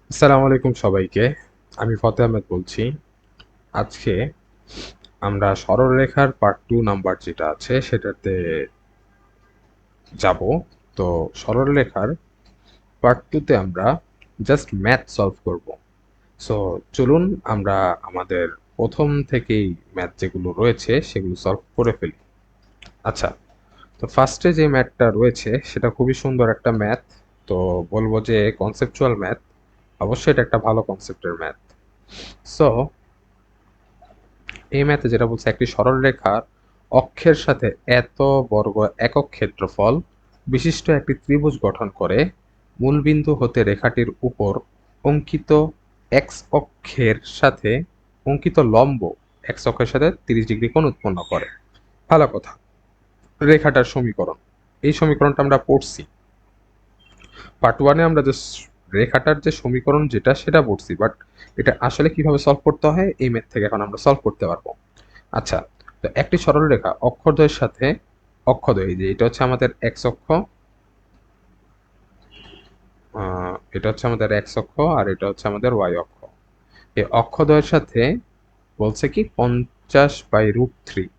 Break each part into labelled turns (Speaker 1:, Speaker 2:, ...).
Speaker 1: আসসালামু আলাইকুম সবাইকে। আমি ফতেহ আহমেদ বলছি। আজকে আমরা সরলরেখার পার্ট 2 নাম্বার যেটা আছে সেটাতে যাব। তো সরলরেখার পার্ট 2 তে আমরা জাস্ট ম্যাথ সলভ করব। সো চলুন আমরা আমাদের প্রথম থেকেই ম্যাথ যেগুলো রয়েছে সেগুলো সলভ করে ফেলি। আচ্ছা, তো ফার্স্টে যে ম্যাথটা রয়েছে সেটা খুবই সুন্দর একটা ম্যাথ। তো বলবো যে কনসেপচুয়াল ম্যাথ। অবশ্যই এটা একটা ভালো কনসেপ্টের ম্যাথ। সো এই ম্যাথে যেটা বলছে একটি সরলরেখার অক্ষের সাথে এত বর্গ একক ক্ষেত্রফল বিশিষ্ট একটি ত্রিভুজ গঠন করে মূলবিন্দু হতে রেখাটির উপর অঙ্কিত এক্স অক্ষের সাথে অঙ্কিত লম্ব এক্স অক্ষের সাথে 30 ডিগ্রি কোণ উৎপন্ন করে। ভালো কথা। রেখাটার সমীকরণ, এই সমীকরণটা আমরা পড়ছি পার্ট ওয়ানে। আমরা যে রেখাটার যে সমীকরণ যেটা সেটা পড়ছি, বাট এটা আসলে কিভাবে সলভ করতে হয় এই ম্যাথ থেকে এখন আমরা সলভ করতে পারবো। আচ্ছা, তো একটি সরলরেখা অক্ষদ্বয়ের সাথে অক্ষদ্বয়, এই যে এটা হচ্ছে আমাদের এক্স অক্ষ, এটা হচ্ছে আমাদের এক্স অক্ষ আর এটা হচ্ছে আমাদের ওয়াই অক্ষ। এই অক্ষদ্বয়ের সাথে বলছে কি 50/√3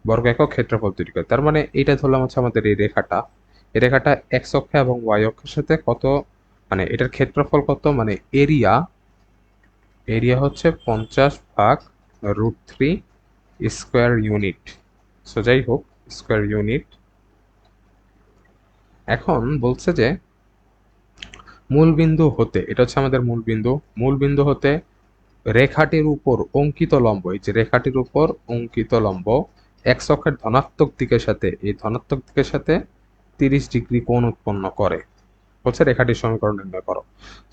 Speaker 1: বর্গ একক ক্ষেত্রফল তৈরি করে। তার মানে এটা ধরলাম হচ্ছে আমাদের এই রেখাটা এক্স অক্ষ এবং ওয়াই অক্ষের সাথে কত, মানে এটার ক্ষেত্রফল কত, মানে এরিয়া এরিয়া হচ্ছে 50/√3 স্কোয়ার ইউনিট। সো যাই হোক, স্কোয়ার ইউনিট। এখন বলছে যে মূলবিন্দু হতে, এটা হচ্ছে আমাদের মূলবিন্দু, মূলবিন্দু হতে রেখাটির উপর অঙ্কিত লম্ব, এই যে রেখাটির উপর অঙ্কিত লম্ব এক্স অক্ষের ধনাত্মক দিকের সাথে, এই ধনাত্মক দিকের সাথে 30 ডিগ্রি কোণ উৎপন্ন করে। হচ্ছে রেখাটির সমীকরণ নির্ণয় করো।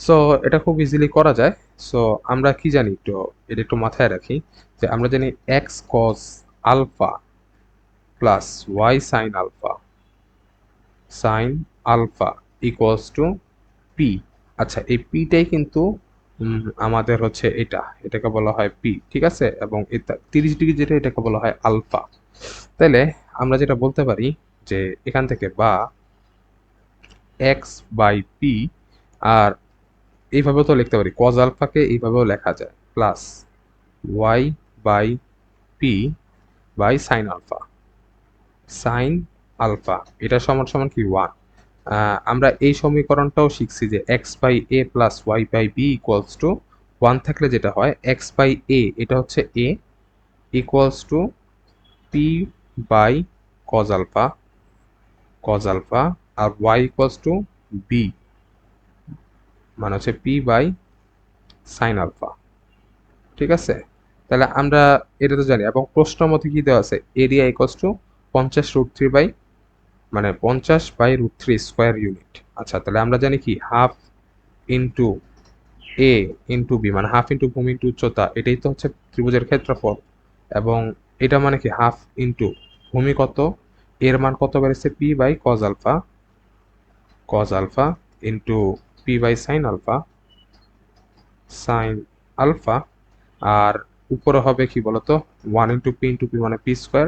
Speaker 1: সো এটা খুব ইজিলি করা যায়। সো আমরা কি জানি, একটু এটা একটু মাথায় রাখি যে আমরা জানি x cos alpha plus y sine alpha equals to p. আচ্ছা, এই পিটাই কিন্তু আমাদের হচ্ছে এটাকে বলা হয় পি, ঠিক আছে? এবং এটা 30 ডিগ্রি যেটা, এটাকে বলা হয় আলফা। তাইলে আমরা যেটা বলতে পারি যে এখান থেকে বা এক্স বাই পি, আর এইভাবেও তো লিখতে পারি, কজ আলফাকে এইভাবেও লেখা যায়, plus y by p by sine alpha, এটা সমান সমান কি 1। আমরা এই সমীকরণটাও শিখছি যে x by A plus y by b equals to 1 থাকলে যেটা হয় এক্স বাই এ, এটা হচ্ছে a, equals to p by cos alpha আর ওয়াই ইকুয়ালস টু বি, মানে হচ্ছে পি বাই সাইন আলফা। ঠিক আছে? তাহলে আমরা এটা তো জানি, এবং প্রশ্ন মতে কি দেওয়া আছে, এরিয়া ইকুয়ালস টু 50√3 বাই, মানে 50/√3 স্কোয়ার ইউনিট। আচ্ছা, তাহলে আমরা জানি কি হাফ ইন্টু এ ইন্টু বি, মানে হাফ ইন্টু ভূমি ইন্টু উচ্চতা, এটাই তো হচ্ছে ত্রিভুজের ক্ষেত্রফল। এবং এটা মানে কি হাফ ইন্টু ভূমি কত, এর মান কত বেড়েছে, p by cos alpha into p by sine alpha. আর উপরে হবে কি বলতো, 1 ইন্টু পি মানে p square,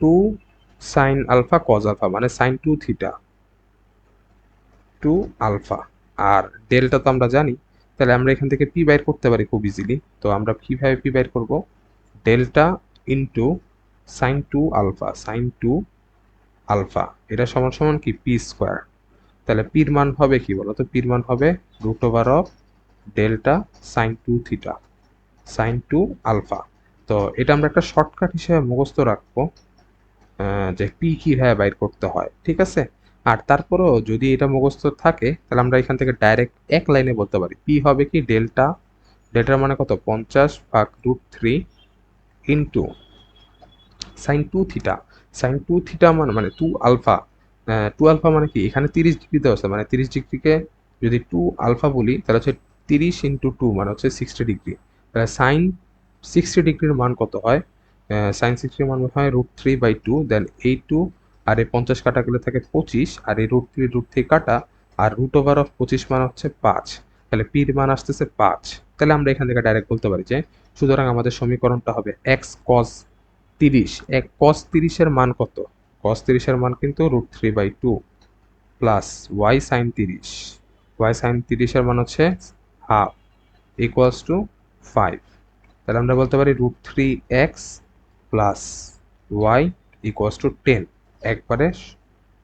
Speaker 1: 2 sine alpha cos alpha মানে সাইন 2 থিটা 2 আলফা। আর ডেল্টা তো আমরা জানি, তাহলে আমরা এখান থেকে পি বাইর করতে পারি খুব ইজিলি। তো আমরা কিভাবে পি বাইর করব, ডেল্টা ইন্টু সাইন 2 আলফা এটা সমান সমান কি পি স্কোয়ার। তাহলে পির মান হবে কি বলতো, পির মান হবে √অফ delta sine 2 theta sine 2 alpha. তো এটা আমরা একটা শর্টকাট হিসেবে মুখস্থ রাখবো, যে পি কীভাবে বাইর করতে হয়, ঠিক আছে? আর তারপরেও যদি এটা মুখস্থ থাকে তাহলে আমরা এখান থেকে ডাইরেক্ট এক লাইনে বলতে পারি পি হবে কি ডেল্টার মানে কত, 50/√3 into sine 2 theta. Sine 2 theta মানে 2 আলফা। 2 আলফা মানে কি, এখানে 30 ডিগ্রি দেওয়া আছে, মানে 30 ডিগ্রিকে যদি 2 আলফা বলি তাহলে হচ্ছে 30 ইন্টু 2 মানে হচ্ছে 60 ডিগ্রি। তাহলে সাইন 60 ডিগ্রির মান কত হয়, সাইন 60 মান হয় √3/2, দেন এই 2 আর এই 50 কাটা গেলে থাকে 25, আর এই √3 কাটা, আর √25 মান হচ্ছে 5। তাহলে পির মান আসতেছে 5। তাহলে আমরা এখান থেকে ডাইরেক্ট বলতে পারি যে সুতরাং আমাদের সমীকরণটা হবে এক্স কস 30, এক কস 30-এর মান কত, কস 30-এর মান কিন্তু √3/2 plus y sine 30, y sine 30-এর মান হচ্ছে হাফ ইকুয়ালস টু 5। তাহলে আমরা বলতে পারি √3x plus y equals to 10। একবারে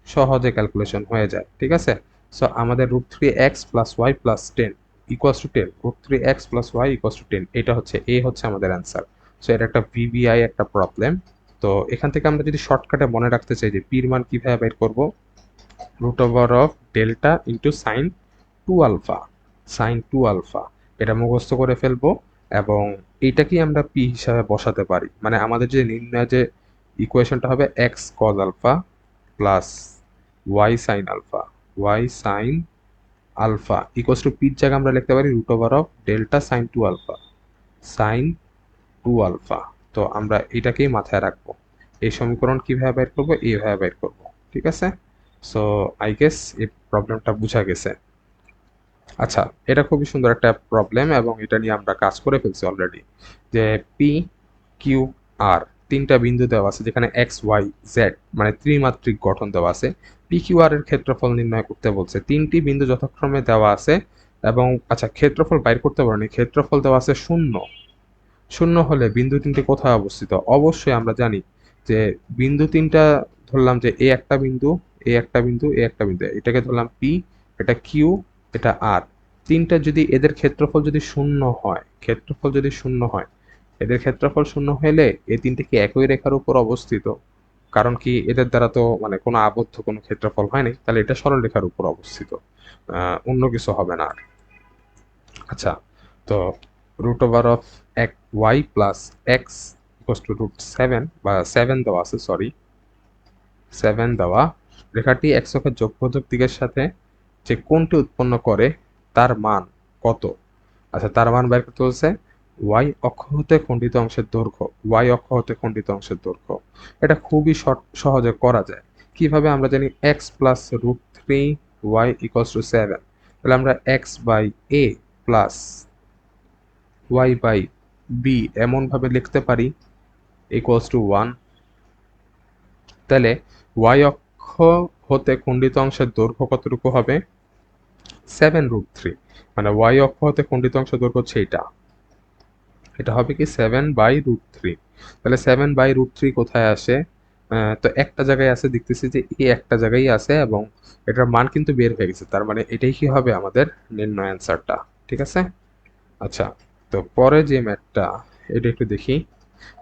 Speaker 1: সহজে ক্যালকুলেশন হয়ে যায়, ঠিক আছে। সো আমাদের √3x plus y plus 10 equals to 10, √3x plus y equals to 10, এটা হচ্ছে হচ্ছে আমাদের অ্যান্সার। সো এটা একটা ভিবিআই একটা প্রবলেম। তো এখান থেকে আমরা যদি শর্টকাটে মনে রাখতে চাই যে পির মান কিভাবে বের করব, √ডেল্টা ইন্টু সাইন 2 আলফা, এটা মুখস্থ করে ফেলবো এবং এইটাকেই আমরা পি হিসাবে বসাতে পারি। মানে আমাদের যে নির্ণয় যে ইকুয়েশনটা হবে x cos alpha plus y sine alpha equals to পির জায়গায় আমরা লিখতে পারি √ডেল্টা সাইন 2 আলফা। তো আমরা এটাকেই মাথায় রাখবো। এই সমীকরণ কিভাবে বের করবো, এইভাবে বের করবো, ঠিক আছে। সো আই গেস এই প্রবলেমটা বোঝা গেছে। আচ্ছা, এটা খুবই সুন্দর একটা প্রবলেম এবং এটা নিয়ে আমরা কাজ করে ফেলছি অলরেডি। যে পি কিউ আর তিনটা বিন্দু দেওয়া আছে যেখানে এক্স ওয়াই জেড মানে ত্রিমাত্রিক গঠন দেওয়া আছে। পি কিউ আর এর ক্ষেত্রফল নির্ণয় করতে বলছে। তিনটি বিন্দু যথাক্রমে দেওয়া আছে এবং আচ্ছা ক্ষেত্রফল বাইর করতে পারেনি, ক্ষেত্রফল দেওয়া আছে 0। 0 হলে বিন্দু তিনটি কোথায় অবস্থিত? অবশ্যই আমরা জানি যে বিন্দু তিনটা ধরলাম যে এ একটা বিন্দু, এ একটা বিন্দু, এ একটা বিন্দু, এটাকে ধরলাম পি, এটা কিউ, এটা আর। তিনটা যদি এদের ক্ষেত্রফল যদি 0 হয়, এদের ক্ষেত্রফল 0 হলে এই তিনটে কি একই রেখার উপর অবস্থিত? কারণ কি এদের দ্বারা তো মানে কোনো আবদ্ধ কোনো ক্ষেত্রফল হয়নি, তাহলে এটা সরলরেখার উপর অবস্থিত, অন্য কিছু হবে না আর। আচ্ছা, তো √অফ এক y plus x equals to √7 বা 7 দেওয়া আছে, সরি 7 দেওয়া। রেখাটি এক্স অক্ষের যোগবোধক দিকের সাথে যে কোণটি উৎপন্ন করে তার মান কত? আচ্ছা, তার মান বের করতে বলছে ওয়াই অক্ষ হতে খণ্ডিত অংশের দৈর্ঘ্য। এটা খুবই সহজে করা যায়। কিভাবে? আমরা জানি x plus √3y equals to 7। তাহলে আমরা x by A plus y by B এমনভাবে লিখতে পারি ইকুয়ালস টু 1। তাহলে ওয়াই অক্ষ হতে খণ্ডিত অংশের দৈর্ঘ্য কতটুকু হবে? 7√3। মানে ওয়াই অক্ষ হতে খণ্ডিত অংশের দৈর্ঘ্য হচ্ছে এটা হবে কি 7/√3। তাহলে 7/√3 কোথায় আসে? তো একটা জায়গায় আছে, দেখতেছি যে একটা জায়গায় আছে এবং এটার মান কিন্তু বের হয়ে গেছে। তার মানে এটাই কি হবে আমাদের নির্ণয় অ্যান্সারটা, ঠিক আছে। আচ্ছা, তো পরে যে ম্যাথটা এটা একটু দেখি।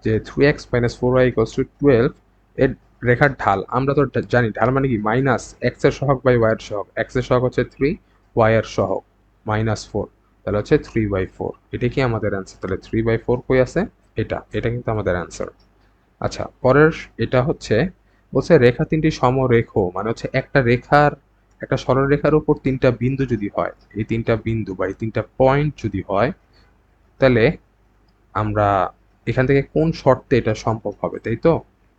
Speaker 1: যে 3x - 4y = 12 এর রেখার ঢাল আমরা তো জানি ঢাল মানে কি মাইনাস এক্স এর সহগ বাই ওয়াই এর সহগ। এক্স এর সহগ হচ্ছে 3, ওয়াই এর সহগ -4, তাহলে হচ্ছে 3/4। এটা কি আমাদের অ্যান্সার? তাহলে 3/4 কই আছে? এটা কিন্তু আমাদের অ্যান্সার। আচ্ছা, পরের এটা হচ্ছে বলছে রেখা তিনটি সমরেখ, মানে হচ্ছে একটা সরলরেখার উপর তিনটা বিন্দু যদি হয়, এই তিনটা বিন্দু বা এই তিনটা পয়েন্ট যদি হয়, তাহলে আমরা এখান থেকে কোন শর্তে এটা সম্ভব হবে, তাই তো?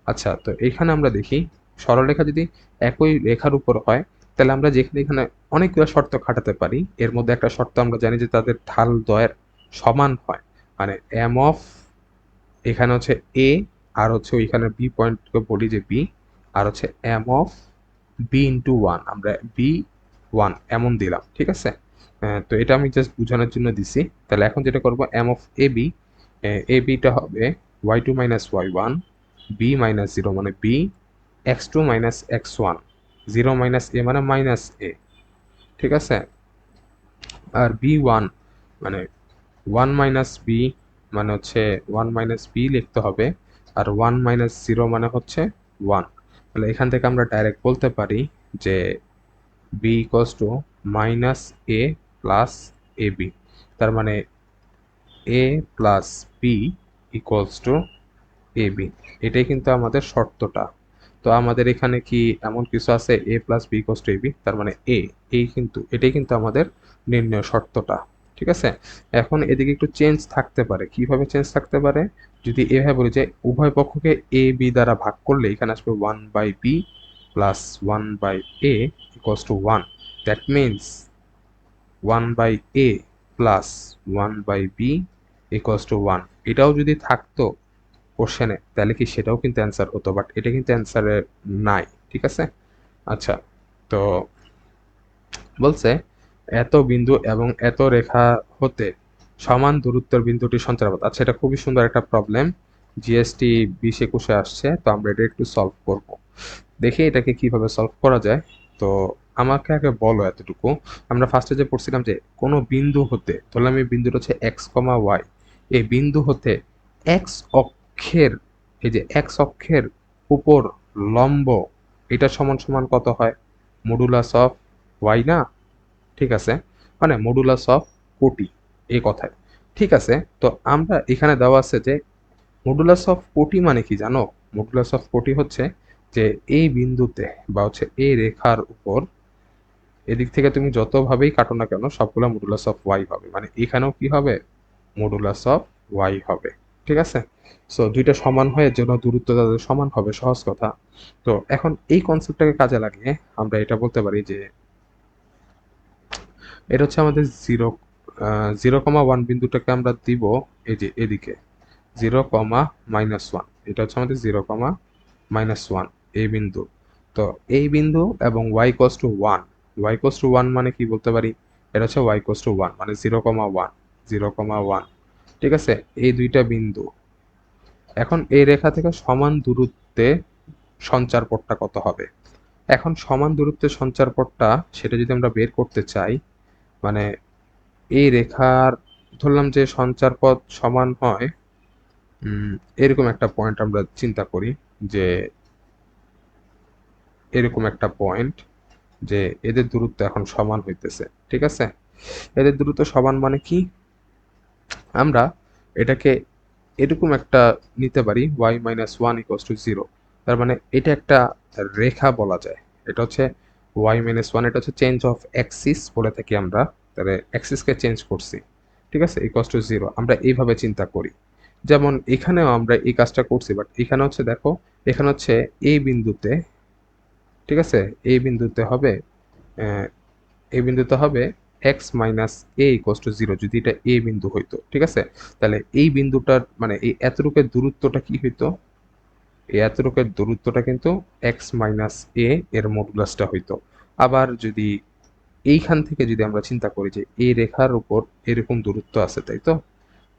Speaker 1: আচ্ছা, তো এখানে আমরা দেখি সরলরেখা যদি একই রেখার উপর হয় তাহলে আমরা এখানে অনেকগুলো শর্ত খাটাতে পারি। এর মধ্যে একটা শর্ত আমরা জানি যে তাদের ঢাল দ্বয়ের সমান হয়। মানে এম অফ এখানে হচ্ছে এ আর হচ্ছে ওইখানে বি পয়েন্টকে বলি যে বি, আর হচ্ছে এম অফ বি ইন্টু 1, আমরা B1 এমন দিলাম, ঠিক আছে। তো এটা আমি জাস্ট বোঝানোর জন্য দিছি। তাহলে এখন যেটা করব এম অফ এবিটা হবে y2 - y1, b-0 মানে b, x2 - x1, 0 - a মানে -a, ঠিক আছে। আর b1 মানে 1 - b মানে হচ্ছে 1 - b লিখতে হবে। আর 1 - 0 মানে হচ্ছে 1। তাহলে এখান থেকে আমরা ডাইরেক্ট বলতে পারি যে b equals to -a plus ab, তার মানে a plus b equals to ab। এটাই কিন্তু আমাদের শর্তটা। তো আমাদের এখানে কি এমন কিছু আছে a plus b equals to ab? তার মানে এটাই কিন্তু আমাদের নির্ণয় শর্তটা, ঠিক আছে। এখন এদিকে একটু চেঞ্জ থাকতে পারে। কিভাবে চেঞ্জ থাকতে পারে? যদি এভাবে বলি যে উভয় পক্ষকে a b দ্বারা ভাগ করলে এখানে আসবে 1/b plus 1/a equals to 1। That means 1/a plus 1/b equals to 1। এটাও যদি থাকতো কোশ্চেনে তাহলে কি সেটাও কিন্তু অ্যান্সার হতো, বাট এটা কিন্তু অ্যান্সারে নাই, ঠিক আছে। আচ্ছা, তো বলছে এত বিন্দু এবং এত রেখা হতে সমান দূরত্বের বিন্দুটি সঞ্চারপথ। আচ্ছা, এটা খুবই সুন্দর একটা প্রবলেম, জিএসটি 20-21 আসছে, তো আমরা এটা একটু সলভ করব। দেখি এটাকে কিভাবে সলভ করা যায়। তো আমাকে আগে বলো এতটুকু, আমরা ফার্স্টে যে পড়ছিলাম যে কোনো বিন্দু হতে, ধরলাম এই বিন্দুটা হচ্ছে এক্স কমা ওয়াই, এই বিন্দু হতে এক্স অক্ষের, এই যে এক্স অক্ষের উপর লম্ব, এটা সমান সমান কত হয়? মডুলাস অফ ওয়াই না? ঠিক আছে, মানে মডুলাস অফ কোটি, এই কথায়। ঠিক আছে, তো আমরা এখানে দেওয়া আছে যে মডুলাস অফ কোটি মানে কি জানো? মডুলাস অফ কোটি হচ্ছে যে এই বিন্দুতে বা হচ্ছে এই রেখার উপর এদিক থেকে তুমি যতভাবেই কাটো না কেন সবগুলো মডুলাস অফ ওয়াই হবে, মানে এখানেও কি হবে? মডুলাস অফ ওয়াই হবে। ঠিক আছে, সো দুইটা সমান হয়ে যেন দূরত্ব তাদের সমান হবে, সহজ কথা। তো এখন এই কনসেপ্টটাকে কাজে লাগিয়ে আমরা এটা বলতে পারি যে এটা হচ্ছে আমাদের জিরো কমা ওয়ান বিন্দুটাকে আমরা দিব এই যে এদিকে 0, এটা হচ্ছে আমাদের 0, -1 এই বিন্দু। তো এই বিন্দু এবং y=1 মানে কি বলতে পারি? এটা হচ্ছে y=1 মানে 0, 1 ঠিক আছে, এই দুইটা বিন্দু। এখন এই রেখা থেকে সমান দূরত্বে সঞ্চারপথটা কত হবে? এখন সমান দূরত্বের সঞ্চারপথটা সেটা যদি আমরা বের করতে চাই, মানে এই রেখার ধরলাম যে সঞ্চারপথ সমান হয়, এরকম একটা পয়েন্ট আমরা চিন্তা করি যে এরকম একটা পয়েন্ট যে এদের দূরত্ব এখন সমান হইতেছে। ঠিক আছে, এদের দূরত্ব সমান মানে কি? আমরা এটাকে এরকম একটা নিতে পারি y-1 = 0, তার মানে এটা একটা রেখা বলা যায়। এটা হচ্ছে y-1, এটা হচ্ছে চেঞ্জ অফ অ্যাক্সিস বলে থাকি আমরা, তাহলে অ্যাক্সিসকে চেঞ্জ করছি। ঠিক আছে, =0 আমরা এইভাবে চিন্তা করি। যেমন এখানেও আমরা এই কাজটা করছি, বাট এখানে হচ্ছে দেখো, এখানে হচ্ছে এই বিন্দুতে, ঠিক আছে, এই বিন্দুতে হবে আহ, এই বিন্দুতে হবে x-a = 0 যদি এটা এ বিন্দু হইতো। ঠিক আছে, তাহলে এই বিন্দুটার মানে এই এতটুকের দূরত্বটা কি হইতো? এই এতটুকের দূরত্বটা কিন্তু x-a এর মডুলাসটা হইতো। আবার যদি এইখান থেকে যদি আমরা চিন্তা করি যে এই রেখার উপর এরকম দূরত্ব আছে, তাই তো?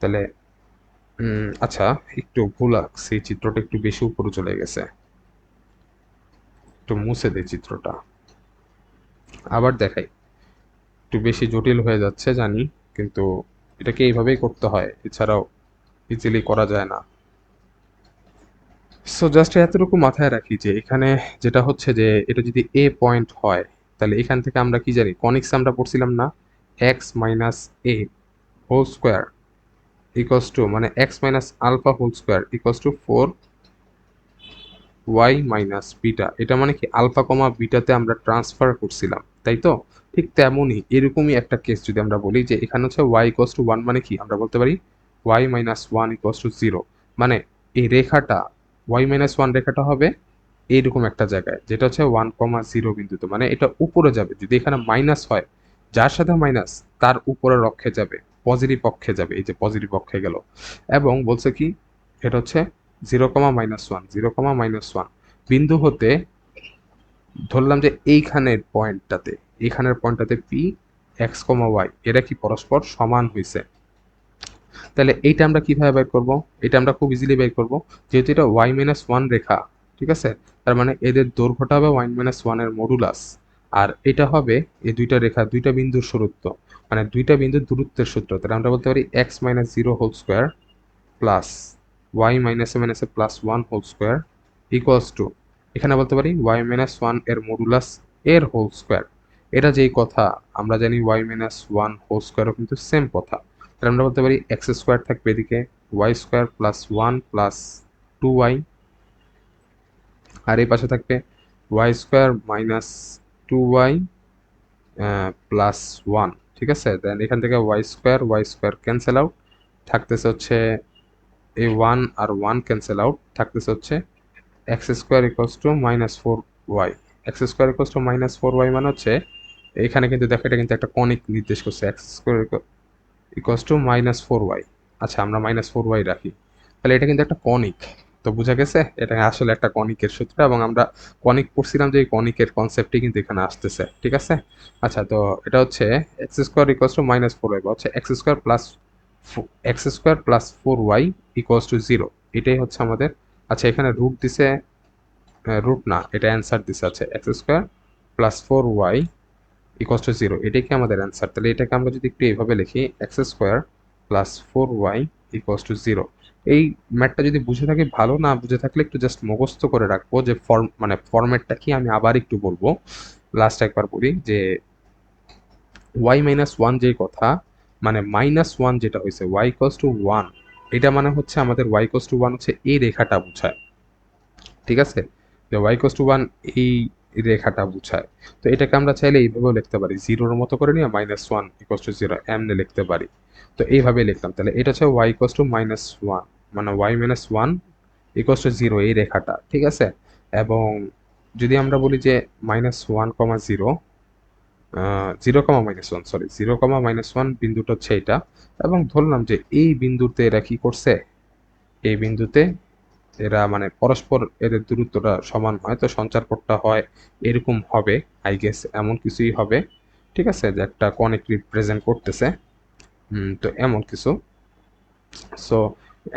Speaker 1: তাহলে আচ্ছা, একটু ভুল আঁকছি, চিত্রটা একটু বেশি উপরে চলে গেছে, একটু মুছে দেই চিত্রটা, আবার দেখাই। একটু বেশি জটিল হয়ে যাচ্ছে জানি, কিন্তু এটাকে এইভাবেই করতে হয়, এছাড়াও ইজিলি করা যায় না। সো জাস্ট এতটুকু মাথায় রাখি যে এখানে যেটা হচ্ছে যে এটা যদি এ পয়েন্ট হয়, তাহলে এখান থেকে আমরা কি জানি, কনিক্স আমরা পড়ছিলাম না, x-a হোল স্কোয়ার মানে x-α² 4y-β, এটা মানে কি আলফা কমা বিটাতে আমরা ট্রান্সফার করছিলাম, তাই তো? ঠিক তেমনই এরকমই একটা কেস যদি আমরা বলি যে এখানে হচ্ছে y=1 মানে কি আমরা বলতে পারি y-1 = 0, মানে এই রেখাটা y-1 রেখাটা হবে এইরকম একটা জায়গায় যেটা হচ্ছে 1, 0 বিন্দুতে, মানে এটা উপরে যাবে। যদি এখানে মাইনাস হয়, যার সাথে মাইনাস তার উপরের অক্ষে যাবে, পজিটিভ অক্ষে যাবে, এই যে পজিটিভ অক্ষে গেল। এবং বলছে কি এটা হচ্ছে 0, -1 বিন্দু হতে ধরলাম যে এইখানের পয়েন্টটাতে পি x, y এরা কি পরস্পর সমান হয়েছে। তাহলে এইটা আমরা কিভাবে বের করব? এটা আমরা খুব ইজিলি বের করব, যেহেতু এটা y-1 রেখা। ঠিক আছে, তার মানে এদের দৈর্ঘ্যটা হবে y-1 এর মডুলাস, আর এটা হবে এই দুইটা রেখা দুইটা বিন্দুর দূরত্ব, মানে দুইটা বিন্দুর দূরত্বের সূত্র। তাহলে আমরা বলতে পারি x-0 whole square plus y-1 equals to, এখানে বলতে পারি y-1 এর মডুলাস এর হোল স্কোয়ার। এটা যেই কথা আমরা জানি y-1 হোল স্কোয়ারও কিন্তু সেম কথা। তাহলে আমরা বলতে পারি x² থাকবে এদিকে, y² +1 +2y, আর এই পাশে থাকবে y² -2y +1। ঠিক আছে, দেন এখান থেকে y² ক্যান্সেল আউট, থাকতেছে হচ্ছে এই 1 আর 1 ক্যান্সেল আউট, থাকতেছে হচ্ছে x² -4y। x² -4y মানে হচ্ছে এখানে কিন্তু দেখো এটা কিন্তু একটা কনিক নির্দেশ করছে, x² -4y। আচ্ছা, আমরা -4y রাখি, তাহলে এটা কিন্তু একটা কনিক। তো বোঝা গেছে এটা আসলে একটা কনিকের সূত্র, এবং আমরা কনিক পড়ছিলাম যে এই কনিকের কনসেপ্টই কিন্তু এখানে আসতেছে। ঠিক আছে? আচ্ছা, তো এটা হচ্ছে x square equals to minus four y, বা হচ্ছে x square plus four y equals to zero. এটাই হচ্ছে আমাদের। আচ্ছা, এখানে রুট দিছে, রুট না, এটা অ্যান্সার দিছে। আছে x square plus four y equals to zero, এটাই কি আমাদের অ্যান্সার। তাহলে এটাকে আমরা যদি একটু এইভাবে লিখি, x square plus four y equals to zero. এই ম্যাথটা যদি বুঝে থাকি ভালো, না বুঝে থাকলে একটু জাস্ট মুখস্থ করে রাখবো যে ফরম্যাটটা কি আমি আবার একটু বলবো। লাস্ট একবার বলি যে ওয়াই মাইনাস ওয়ান যেই কথা, মানে মাইনাস ওয়ান যেটা হয়েছে ওয়াই ইকুয়ালস টু ওয়ান, এটা মানে হচ্ছে আমাদের ওয়াই ইকুয়ালস টু ওয়ান হচ্ছে এই রেখাটা বোঝায়। ঠিক আছে? যে ওয়াই ইকুয়ালস টু ওয়ান এই রেখাটা বোঝায়। তো এটাকে আমরা চাইলে এইভাবেও লিখতে পারি, জিরোর মতো করে নিয়ে minus one equals to zero এমনি লিখতে পারি। তো এইভাবে লিখলাম। তাহলে এটা হচ্ছে y equals to minus one, মানে y minus one equals to zero, এই রেখাটা। ঠিক আছে? এবং যদি আমরা বলি যে minus one comma zero, zero comma minus one, sorry, zero comma minus one বিন্দুটা হচ্ছে এইটা, এবং ধরলাম যে এই বিন্দুতে এরা কি করছে, এই বিন্দুতে এরা মানে পরস্পর এদের দূরত্বটা সমান হয়, তো সঞ্চারপথটা হয় এরকম হবে, আই গেস এমন কিছুই হবে। ঠিক আছে? যে একটা কনিক রিপ্রেজেন্ট করতেছে। তো এমন কিছু। সো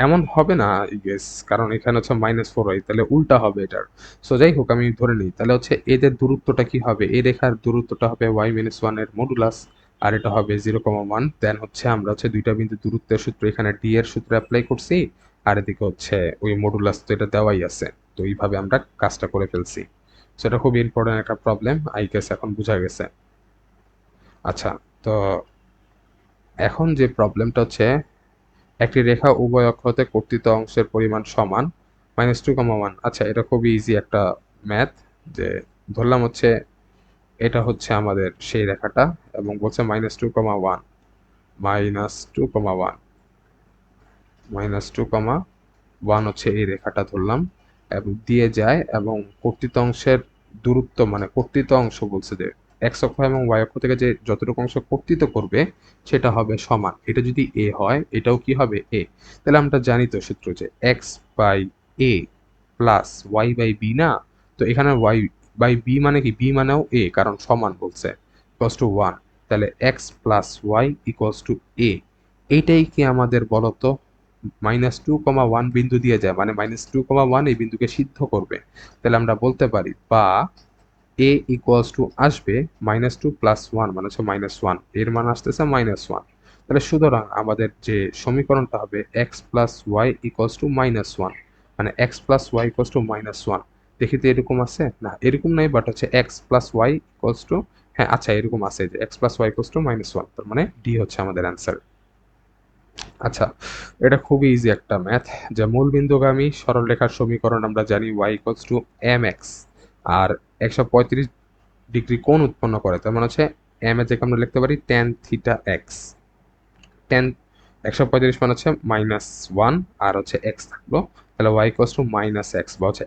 Speaker 1: এমন হবে না আই গেস, কারণ এখানে হচ্ছে মাইনাস ফোর হয়, তাহলে উল্টা হবে এটার। সো যাই হোক, আমি ধরে নিই তাহলে হচ্ছে এদের দূরত্বটা কি হবে, এই রেখার দূরত্বটা হবে ওয়াই মাইনাস ওয়ান এর মডুলাস, আর এটা হবে জিরো কমা ওয়ান। দেন হচ্ছে আমরা হচ্ছে দুইটা বিন্দু দূরত্বের সূত্র, এখানে ডি এর সূত্র অ্যাপ্লাই করছি, আর এদিকে হচ্ছে ওই মডুলাস, তো এটা দেওয়াই আছে। তো এইভাবে আমরা কাজটা করে ফেলছি। সো এটা খুব ইম্পর্টেন্ট একটা প্রবলেম, আই গেস এখন বোঝা গেছে। আচ্ছা, তো এখন যে প্রবলেমটা হচ্ছে, একটি রেখা উভয় অক্ষ হতে কর্তিত অংশের পরিমাণ সমান মাইনাস টু কমা ওয়ান। আচ্ছা, এটা খুবই ইজি একটা ম্যাথ। যে ধরলাম হচ্ছে এটা হচ্ছে আমাদের সেই রেখাটা, এবং বলছে minus two comma one, minus two comma one, minus two comma one হচ্ছে এই রেখাটা ধরলাম, এবং দিয়ে যায়, এবং কর্তিত অংশের দূরত্ব, মানে কর্তিত অংশ বলছে যে এক্স অক্ষ এবং ওয়াই অক্ষ থেকে যে যতটুকু অংশ কর্তিত করবে সেটা হবে সমান। এটা যদি এ হয়, এটাও কি হবে এ। তাহলে আমরা জানি তো সূত্র যে x by A plus y by B না। তো এখানে ওয়াই বাই বি মানে কি, বি মানেও এ, কারণ সমান বলছে, ইকুয়ালস টু ওয়ান। তাহলে x plus y equals to a. এইটাই কি আমাদের বলতো মাইনাস টু কমা ওয়ান বিন্দু দিয়ে যায়, মানে মাইনাস টু কমা ওয়ান এই বিন্দুকে সিদ্ধ করবে। তাহলে আমরা বলতে পারি, বা এ ইকুয়ালস টু আসবে মাইনাস টু প্লাস ওয়ান, মানে হচ্ছে মাইনাস ওয়ান, এর মান আসতেছে মাইনাস ওয়ান। তাহলে সুতরাং আমাদের যে সমীকরণটা হবে x plus y equals to minus one, মানে x plus y equals to minus one. দেখি তো এরকম আছে না, এরকম নাই, বাট হচ্ছে x plus y equals to, হ্যাঁ আচ্ছা এরকম আছে যে x plus y equals to minus one, তার মানে ডি হচ্ছে আমাদের অ্যান্সার। আচ্ছা, এটা খুবই ইজি একটা ম্যাথ। যে মূল বিন্দুগামী সরলরেখার সমীকরণ আমরা জানি y equals to m x, আর 135 ডিগ্রি কোণ উৎপন্ন করে, তার মানে হচ্ছে এম এর জায়গায় আমরা লিখতে পারি ট্যান থিটা এক্স। ট্যান 135 মানে হচ্ছে মাইনাস ওয়ান, আর হচ্ছে এক্স থাকলো, তাহলে y equals to minus x, বা হচ্ছে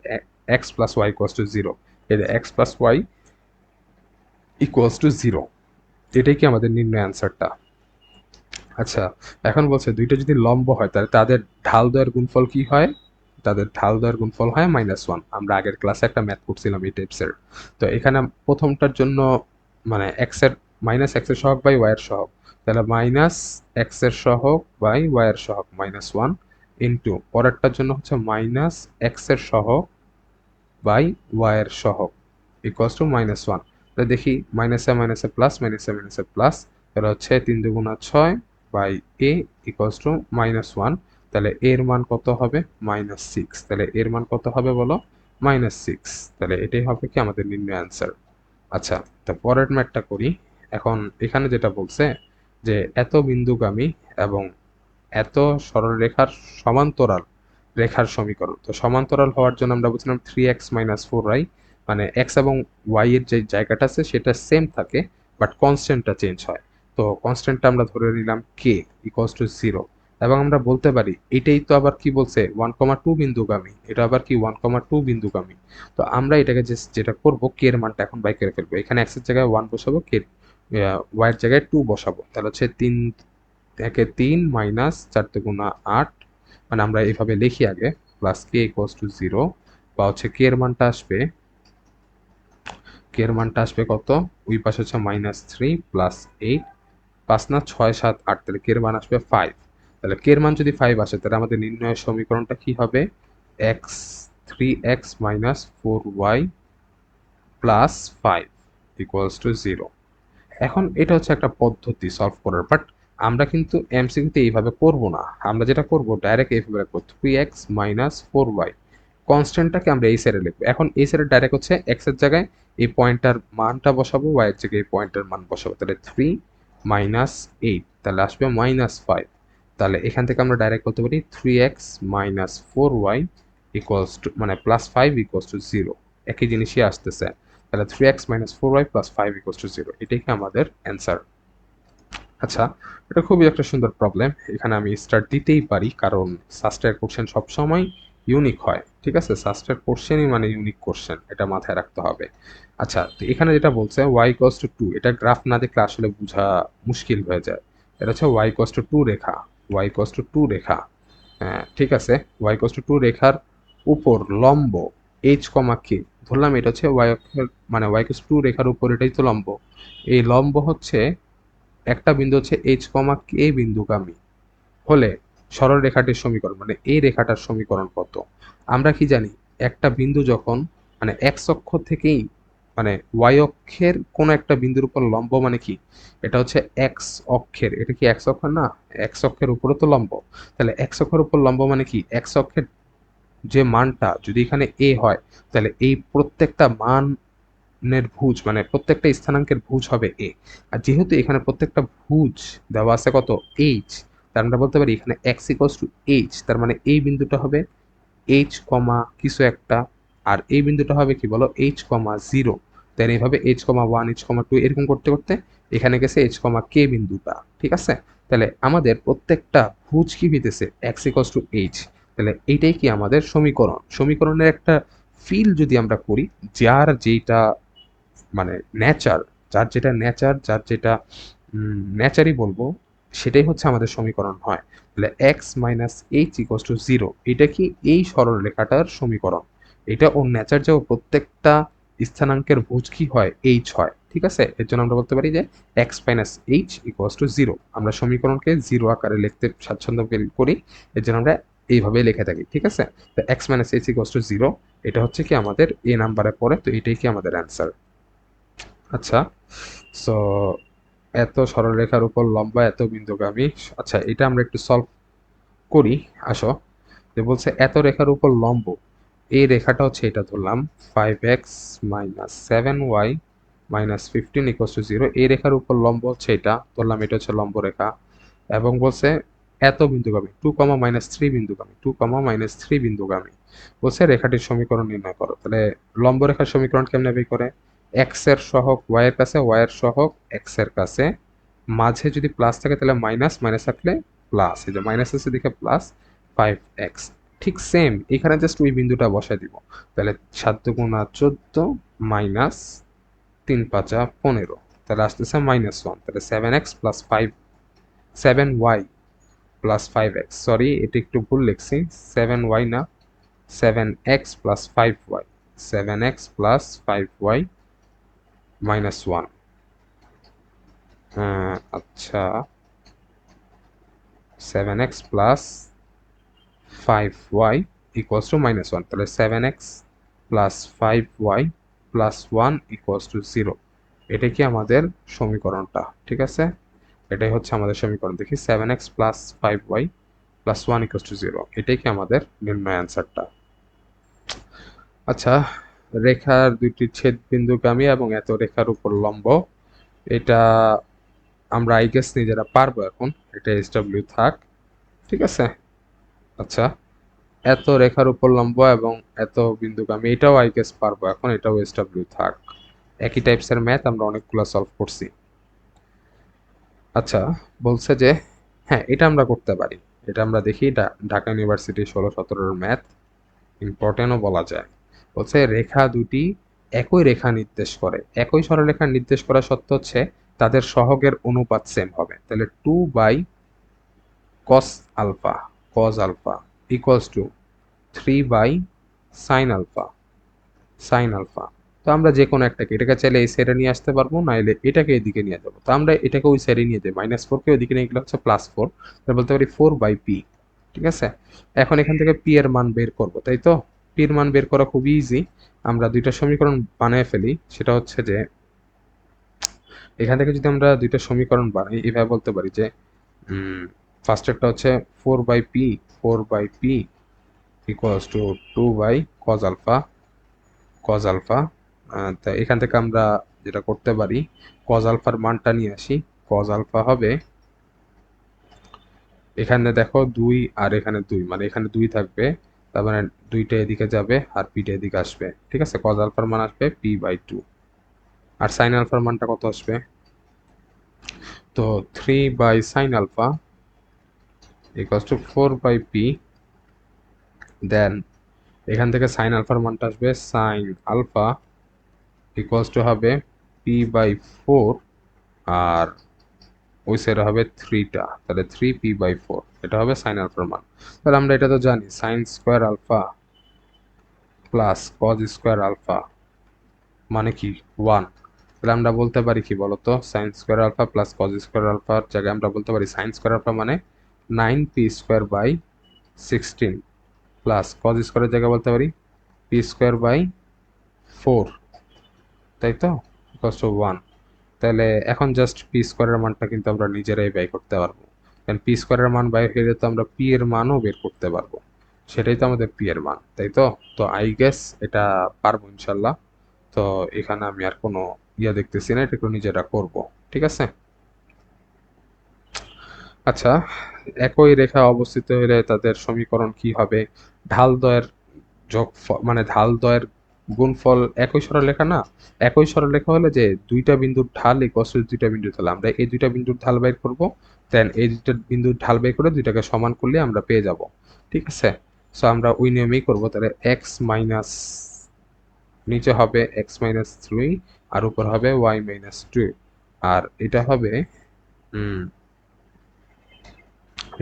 Speaker 1: x plus y equals to zero. এই যে x plus y equals to zero, এটাই কি আমাদের নির্ণয় অ্যান্সারটা। আচ্ছা, এখন বলছে দুইটা যদি লম্ব হয় তাহলে তাদের ঢাল দ্বয়ের গুণফল কি হয়, তাদের ঢাল দ্বয়ের গুণফল হয় মাইনাস ওয়ান। আমরা আগের ক্লাসে একটা ম্যাথ করছিলাম এই টাইপসের। তো এখানে প্রথমটার জন্য মানে এক্স এর মাইনাস এক্স এর সহগ বাই ওয়াই এর সহগ, তাহলে মাইনাস এক্স এর সহগ বাই ওয়াই এর সহগ মাইনাস ওয়ান, ইন্টু পরেরটার জন্য হচ্ছে মাইনাস এক্স এর সহগ বাই ওয়াই এর সহগ ইকুয়ালস টু মাইনাস ওয়ান। তাহলে দেখি মাইনাসে মাইনাসে প্লাস, মাইনাসে মাইনাসে প্লাস, তাহলে হচ্ছে তিন দুগুণা ছয় by A equals to minus one. তাহলে এর মান কত হবে, মাইনাস সিক্স। তাহলে এর মান কত হবে বলো, মাইনাস সিক্স। তাহলে এটাই হবে কি আমাদের নির্ণয় অ্যান্সার। আচ্ছা, তো পরের ম্যাথটা করি। এখন এখানে যেটা বলছে যে এত বিন্দুগামী এবং এত সরলরেখার সমান্তরাল রেখার সমীকরণ। তো সমান্তরাল হওয়ার জন্য আমরা বলছিলাম three x minus four y, মানে এক্স এবং ওয়াই এর যে জায়গাটা আছে সেটা সেম থাকে, বাট কনস্ট্যান্টটা চেঞ্জ হয়। তো কনস্ট্যান্টটা আমরা ধরে নিলাম কে ইকুয়ালস টু জিরো, এবং আমরা বলতে পারি এটাই তো আবার কি বলছে ওয়ান কমা টু বিন্দুগামী, এটা আবার কি ওয়ান কমা টু বিন্দুগামী। তো আমরা এটাকে যেটা করবো, কে এর মানটা এখন বাই করে ফেলবো, এখানে এক্স এর জায়গায় ওয়ান বসাবো, কে ওয়াই এর জায়গায় টু বসাবো। তাহলে হচ্ছে তিন একে তিন মাইনাস চার দুগুণা আট, মানে আমরা এইভাবে লিখি আগে, প্লাস কে ইকুয়ালস টু 0, বা হচ্ছে কে এর মানটা আসবে কত, ওই পাশে হচ্ছে -3 প্লাস 8, 5 না 6 7 8, তাহলে কে এর মান আসবে 5। তাহলে কে এর মান যদি 5 আসে তাহলে আমাদের নির্ণয়ের সমীকরণটা কি হবে, x 3x minus 4y plus 5 equals to 0। এখন এটা হচ্ছে একটা পদ্ধতি সলভ করার, বাট আমরা কিন্তু এমসিকিউতে এইভাবে করব না। আমরা যেটা করব ডাইরেক্ট এইভাবে রাখবো, 3x মাইনাস 4y, কনস্ট্যান্টটাকে আমরা এই সাইডে লিখবো। এখন এই সাইডে ডাইরেক্ট হচ্ছে এক্স এর জায়গায় এই পয়েন্টটার মানটা বসাবো, ওয়াই এর জায়গায় এই পয়েন্টের মান বসাবো। তাহলে 3 মাইনাস 8, তাহলে আসবে -5। তাহলে এখান থেকে আমরা ডাইরেক্ট বলতে পারি 3x minus 4y equals to মানে +5 ইকুয়ালস টু 0, একই জিনিসই আসতেছে। তাহলে 3x minus 4y plus 5 equals to 0, এটাই কি আমাদের অ্যান্সার। আচ্ছা, এটা খুবই একটা সুন্দর প্রবলেম। এখানে আমি স্টার দিতেই পারি, কারণ সাস্টের কোশ্চেন সবসময় ইউনিক হয়। ঠিক আছে, সাস্টের কোশ্চেনই মানে ইউনিক কোশ্চেন, এটা মাথায় রাখতে হবে। আচ্ছা, তো এখানে যেটা বলছে y ইকুয়ালস টু 2, এটা গ্রাফ না দেখলে আসলে বোঝা মুশকিল হয়ে যায়। এটা হচ্ছে y equals to 2 Rekha, y equals to 2 রেখা। হ্যাঁ ঠিক আছে, y ইকুয়ালস টু 2 রেখার উপর লম্ব h, k, ধরলাম এটা হচ্ছে y অক্ষের মানে y ইকুয়ালস টু 2 রেখার উপর এটাই তো লম্ব। এই লম্ব হচ্ছে একটা বিন্দু হচ্ছে h, k বিন্দুগামী হলে সরল রেখাটির সমীকরণ মানে এই রেখাটার সমীকরণ কত। আমরা কি জানি, একটা বিন্দু যখন মানে এক্স অক্ষ থেকেই মানে ওয়াই অক্ষের কোন একটা বিন্দুর উপর লম্ব মানে কি, এটা হচ্ছে এক্স অক্ষের, এটা কি এক্স অক্ষ না, এক্স অক্ষের উপরে তো লম্ব। তাহলে এক্স অক্ষের উপর লম্ব মানে কি, এক্স অক্ষের যে মানটা যদি এখানে এ হয়, তাহলে এই প্রত্যেকটা মানের ভুজ মানে প্রত্যেকটা স্থানাঙ্কের ভুজ হবে এ। আর যেহেতু এখানে প্রত্যেকটা ভুজ দেওয়া আছে কত, এইচ, তার আমরা বলতে পারি এখানে এক্স ইকুয়ালস টু এইচ, তার মানে এই বিন্দুটা হবে এইচ কমা কিছু একটা, আর এই বিন্দুটা হবে কি বলো, এইচ কমা 0। দেন এইভাবে এইচ কমা 1, এইচ কমা 2 এরকম করতে করতে এখানে গেছে এইচ কমা কে বিন্দুটা। ঠিক আছে, তাহলে আমাদের প্রত্যেকটা ভুজ কি হইতেছে, এক্স ইকুয়ালস টু এইচ। তাহলে এইটাই কি আমাদের সমীকরণ। সমীকরণের একটা ফিল যদি আমরা করি, যার যেটা মানে নেচার, যার যেটা নেচার, যার যেটা নেচারই বলবো, সেটাই হচ্ছে আমাদের সমীকরণ হয়। তাহলে x minus H equals to 0, এটা কি এই সরল রেখাটার সমীকরণ। এটা ওর নেচার যে ও প্রত্যেকটা স্থানাঙ্কের ভুজ কি হয়, এইচ হয়। ঠিক আছে, এর জন্য আমরা বলতে পারি যে x minus H equals to 0। আমরা সমীকরণকে 0 আকারে লিখতে স্বাচ্ছন্দ্য করি, এর জন্য আমরা এইভাবে লিখে থাকি। ঠিক আছে, তো x minus H equals to 0, এটা হচ্ছে কি আমাদের এ নাম্বারে পড়ে, তো এটাই কি আমাদের অ্যান্সার। আচ্ছা, সো এত সরলরেখার উপর লম্বা এত বিন্দুগামী। আচ্ছা, এটা আমরা একটু সলভ করি। আসো, যে বলছে এত রেখার উপর লম্ব, এই রেখাটা হচ্ছে এটা ধরলাম 5x minus 7y minus 15 equals to 0, এই রেখার উপর লম্ব হচ্ছে এটা ধরলাম, এটা হচ্ছে লম্ব রেখা। এবং বলছে এত বিন্দুগামী 2, -3 বিন্দুগামী, 2, -3 বিন্দুগামী। বলছে রেখাটির সমীকরণ নির্ণয় করো। তাহলে লম্ব রেখার সমীকরণ কেমনে বের করে, এক্স এর সহগ ওয়াই এর কাছে, ওয়াই এর সহগ এক্স এর কাছে, মাঝে যদি প্লাস থাকে তাহলে মাইনাস, মাইনাস থাকলে প্লাস, এই যে মাইনাস আছে দিকে প্লাস 5x। ঠিক সেম এখানে জাস্ট ওই বিন্দুটা বসায় দিব। তাহলে 7 × 14 মাইনাস 3 × 5 = 15, তাহলে আসতেছে -1। তাহলে 7x plus 5, 7y plus 5x, sorry এটা একটু ভুল লিখছি, 7y না 7x plus 5y, 7x plus 5y -1। আচ্ছা, 7x plus 5y equals to -1, তাহলে 7x plus 5y plus 1 equals to 0, এটা কি আমাদের সমীকরণটা। ঠিক আছে, এটাই হচ্ছে আমাদের সমীকরণ। দেখি 7x plus 5y plus 1 equals to 0, এটাই কি আমাদের নির্ণয় অ্যান্সারটা। আচ্ছা, রেখার দুইটি ছেদ বিন্দুগামী এবং এত রেখার উপর লম্ব, এটা আমরা আই গেস নিজেরা পারবো এখন, এটা এসডব্লিউ থাক। ঠিক আছে, আচ্ছা, এত রেখার উপর লম্ব এবং এত বিন্দুগামী, এটাও আই গেস পারবো এখন, এটাও এসডব্লিউ থাক। একই টাইপসের ম্যাথ আমরা অনেকগুলো সলভ করছি। আচ্ছা, বলছে যে হ্যাঁ এটা আমরা করতে পারি, এটা আমরা দেখি ঢাকা ইউনিভার্সিটি 16-17 ম্যাথ, ইম্পর্টেন্টও বলা যায়। বলছে রেখা দুটি একই রেখা নির্দেশ করে, একই সরলরেখা নির্দেশ করা সত্ত্বেও হচ্ছে তাদের সহগের অনুপাত সেম হবে। তাহলে 2/cos alpha equals two 3/sin alpha. তো আমরা যে কোনো একটাকে, এটাকে চাইলে এই সাইডে নিয়ে আসতে পারবো, নাইলে এটাকে এদিকে নিয়ে যাবো। তো আমরা এটাকে ওই সাইডে নিয়ে যাই, -4কে ওইদিকে নিয়ে গেলে হচ্ছে +4, তাহলে বলতে পারি 4/p। ঠিক আছে, এখন এখান থেকে p এর মান বের করব, তাই তো? p এর মান বের করা খুবই ইজি। আমরা দুইটা সমীকরণ বানিয়ে ফেলি। সেটা হচ্ছে যে এখান থেকে যদি আমরা দুইটা সমীকরণ বানাই, এভাবে বলতে পারি যে ফার্স্ট একটা হচ্ছে 4/p equals to 2/cos alpha. তা এখান থেকে আমরা যেটা করতে পারি, cos আলফার মানটা নিয়ে আসি। cos আলফা হবে, এখানে দেখো 2 আর এখানে 2, মানে এখানে 2 থাকবে, তার মানে 2টা এদিকে যাবে আর পিটা এদিকে আসবে। ঠিক আছে, cos আলফার মান আসবে p/2। আর sin আলফার মানটা কত আসবে? তো 3/sin alpha equals two 4/p। দেন এখান থেকে sin আলফার মানটা আসবে sin আলফা ইকুয়ালস টু হবে p/4, আর ওই সাইডে হবে 3টা, তাহলে 3p/4, এটা হবে সাইন আলফার মান। তাহলে আমরা এটা তো জানি, sine square alpha plus cos square alpha মানে কি 1। তাহলে আমরা বলতে পারি কি বলতো, sine square alpha plus cos square আলফার জায়গায় আমরা বলতে পারি সাইন স্কোয়ার আলফা মানে 9p² / 16 প্লাস কজ স্কোয়ারের জায়গায় বলতে পারি p²/4, তাই তো, ইকুয়ালস টু 1। তাহলে এখন জাস্ট পি স্কোয়ারের মানটা কিন্তু আমরা নিজেরাই বের করতে পারবো, কারণ পি স্কোয়ারের মান বাইর হয়ে তো আমরা পি এর মানও বের করতে পারবো। সেটাই তো আমাদের পি এর মান, তাই তো? তো আই গেস এটা পারবো ইনশাল্লাহ। তো এখানে আমি আর কোনো দেখতেছি না, এটা একটু নিজেরা করব। ঠিক আছে। আচ্ছা, একই রেখা অবস্থিত হলে তাদের সমীকরণ কি হবে? ঢালদ্বয়ের মানে ঢালদ্বয়ের গুণফল একই সরলরেখা না? একই সরলরেখা হলে যে দুইটা বিন্দুর ঢাল ইকুয়ালস টু দুইটা বিন্দুর ঢাল, আমরা এই দুইটা বিন্দুর ঢাল বের করব, দেন এই দুইটা বিন্দুর ঢাল বের করে দুইটাকে সমান করলে আমরা পেয়ে যাব। ঠিক আছে, সো আমরা ওই নিয়মেই করব। তাহলে এক্স মাইনাস, নিচে হবে x-3, আর উপর হবে y-2, আর এটা হবে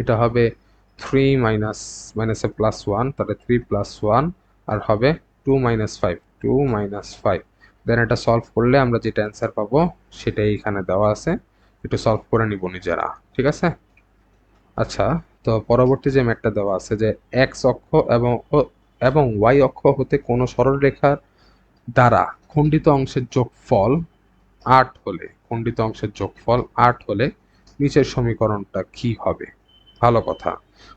Speaker 1: এটা হবে 3 মাইনাস মাইনাসে +1, তাহলে 3+1, আর হবে 2 - 5 দেন এটা সলভ করলে আমরা যেটা অ্যান্সার পাবো সেটাই এখানে দেওয়া আছে, একটু সলভ করে নিব নিজেরা। ঠিক আছে। আচ্ছা, তো পরবর্তী যে ম্যাথটা দেওয়া আছে যে x অক্ষ এবং y অক্ষ হতে কোনো সরলরেখার দ্বারা খণ্ডিত অংশের যোগফল 8 হলে, নিচের সমীকরণটা কি হবে? ভালো কথা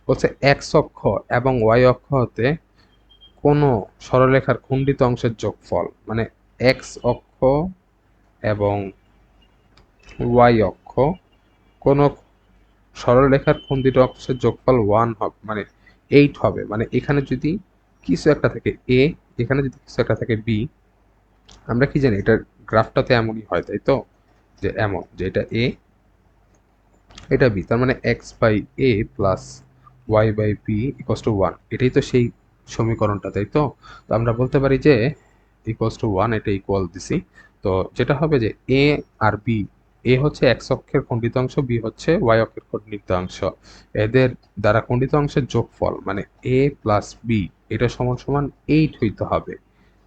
Speaker 1: বলছে, এক্স অক্ষ এবং ওয়াই অক্ষ হতে কোনো সরলরেখার খণ্ডিত অংশের যোগফল, মানে এক্স অক্ষ এবং ওয়াই অক্ষ কোনো সরলরেখার খণ্ডিত অংশের যোগফল 1 হবে, মানে 8 হবে। মানে এখানে যদি কিছু একটা থাকে এ, এখানে যদি কিছু একটা থাকে বি, আমরা কি জানি এটার গ্রাফটাতে এমনই হয়, তাই তো? যে এমন, যে এটা এ, এটা বি, তার মানে x/a plus y/b equals to 1, এটাই তো সেই সমীকরণটা, তাই তো? তো আমরা বলতে পারি যে ইকুয়ালস টু 1, এটা ইকুয়াল দিছি। তো যেটা হবে যে a আর b, a হচ্ছে x অক্ষের খণ্ডিত অংশ, b হচ্ছে y অক্ষের খণ্ডিত অংশ, এদের দ্বারা খণ্ডিত অংশের যোগফল মানে a প্লাস b, এটা সমান সমান 8 হইতে হবে।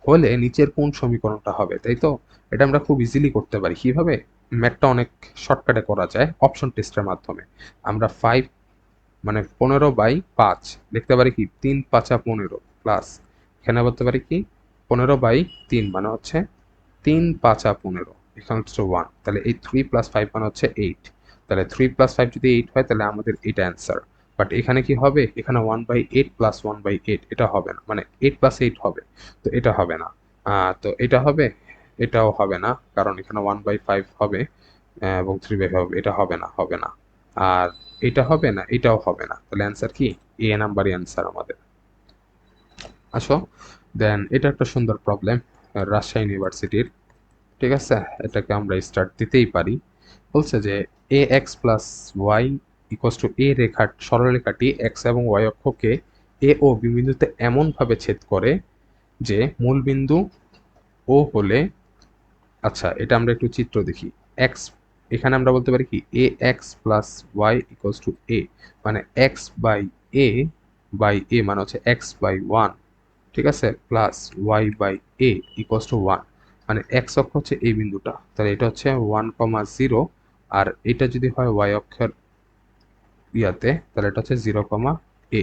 Speaker 1: হলে নিচের কোন সমীকরণটা হবে, তাই তো? এটা আমরা খুব ইজিলি করতে পারি। কিভাবে? ম্যাথটা অনেক শর্টকাটে করা যায় অপশন টেস্টের মাধ্যমে। আমরা 5 মানে 15/5 লিখতে পারি কি 3×5 = 15, প্লাস এখানে বলতে পারি কি 15/3 মানে হচ্ছে 3×5 = 15 ইকুয়ালস টু 1। তাহলে এই 3 + 5 মানে হচ্ছে 8। তাহলে 3 + 5 যদি 8 হয় তাহলে আমাদের এটা অ্যান্সার। বাট এখানে কি হবে? এখানে 1/8 + 1/8 এটা হবে না, মানে 8 + 8 হবে, তো এটা হবে না। তো এটা হবে, এটাও হবে না, কারণ এখানে 1/5 হবে এবং 3/5 হবে, এটা হবে না। আর এটা হবে না, এটাও হবে না। তাহলে অ্যান্সার কি? এ নাম্বারই অ্যান্সার আমাদের। আসো, দেন এটা একটা সুন্দর প্রবলেম রাজশাহী ইউনিভার্সিটির। ঠিক আছে, এটাকে আমরা স্টার্ট দিতেই পারি। বলছে যে এ x plus y equals to a সরলরেখাটি এক্স এবং ওয়াই অক্ষকে এ ও বি বিন্দুতে এমনভাবে ছেদ করে যে মূল বিন্দু ও হলে, আচ্ছা এটা আমরা একটু চিত্র দেখি। এক্স, এখানে আমরা বলতে পারি কি এ x plus y equals to a, মানে x by a by a মানে হচ্ছে এক্স বাই ওয়ান, ঠিক আছে, plus y by A equals to one, মানে এক্স অক্ষ হচ্ছে এই বিন্দুটা, তাহলে এটা হচ্ছে 1,0, আর এটা যদি হয় ওয়াই অক্ষের ইয়াতে তাহলে এটা হচ্ছে 0,a।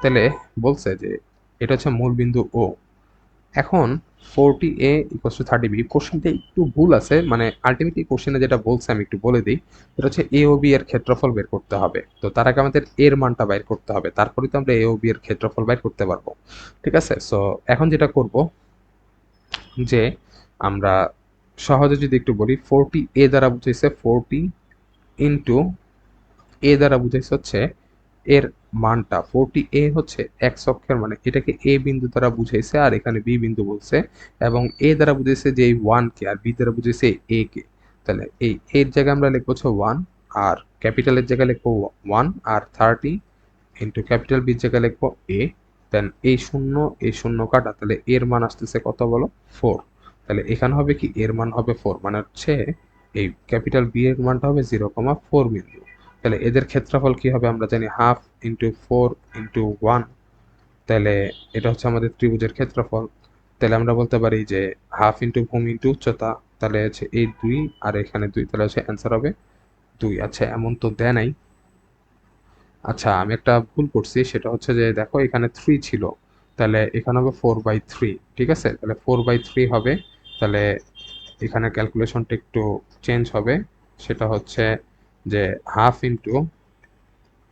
Speaker 1: তাহলে বলছে যে এটা হচ্ছে মূল বিন্দু ও। এখন 40a ইকুয়ালস টু 30b, কোশ্চেনটা একটু ভুল আছে, মানে আলটিমেটলি কোশ্চেনে যেটা বলছে আমি একটু বলে দিই, এটা হচ্ছে এ ও বি এর ক্ষেত্রফল বের করতে হবে। তো তার আগে আমাদের এর মানটা বাইর করতে হবে, তারপরে তো আমরা এ ও বি এর ক্ষেত্রফল বাইর করতে পারবো, ঠিক আছে। সো এখন যেটা করব যে আমরা সহজে যদি একটু বলি, 40a দ্বারা বুঝাইছে 40 ইন্টু এ দ্বারা বুঝাইছে হচ্ছে এর মানটা 40a হচ্ছে এক্স অক্ষের, মানে এটাকে এ বিন্দু দ্বারা বুঝাইছে আর এখানে বি বিন্দু বলছে, এবং এ দ্বারা বুঝাইছে যে এই 1 কে, আর বি দ্বারা বুঝাইছে এ কে। তাহলে এই এর জায়গায় আমরা লিখবো হচ্ছে 1, আর ক্যাপিটালের জায়গায় লিখবো 1, আর 30 ইন্টু ক্যাপিটাল বির জায়গায় লিখবো এ। দেন এই শূন্য কাটা, তাহলে এর মান আসতেছে কত বলো, 4। তাহলে এখানে হবে কি, এর মান হবে 4, মানে হচ্ছে এই ক্যাপিটাল বি এর মানটা হবে 0,4 বিন্দু। তাহলে এদের ক্ষেত্রফল কি হবে আমরা জানি, হাফ ইন্টু 4 ইন্টু 1, তাহলে এটা হচ্ছে আমাদের ত্রিভুজের ক্ষেত্রফল। তাহলে আমরা বলতে পারি যে হাফ ইন্টু ভূমি ইন্টু উচ্চতা, তাহলে হচ্ছে এই 2 আর এখানে 2, তাহলে হচ্ছে অ্যান্সার হবে 2। আচ্ছা এমন তো দেয় নাই, আচ্ছা আমি একটা ভুল করছি, সেটা হচ্ছে যে দেখো এখানে 3 ছিল, তাহলে এখানে হবে 4/3, ঠিক আছে, তাহলে 4/3 হবে। তাহলে এখানে ক্যালকুলেশনটা একটু চেঞ্জ হবে, সেটা হচ্ছে যে হাফ ইন্টু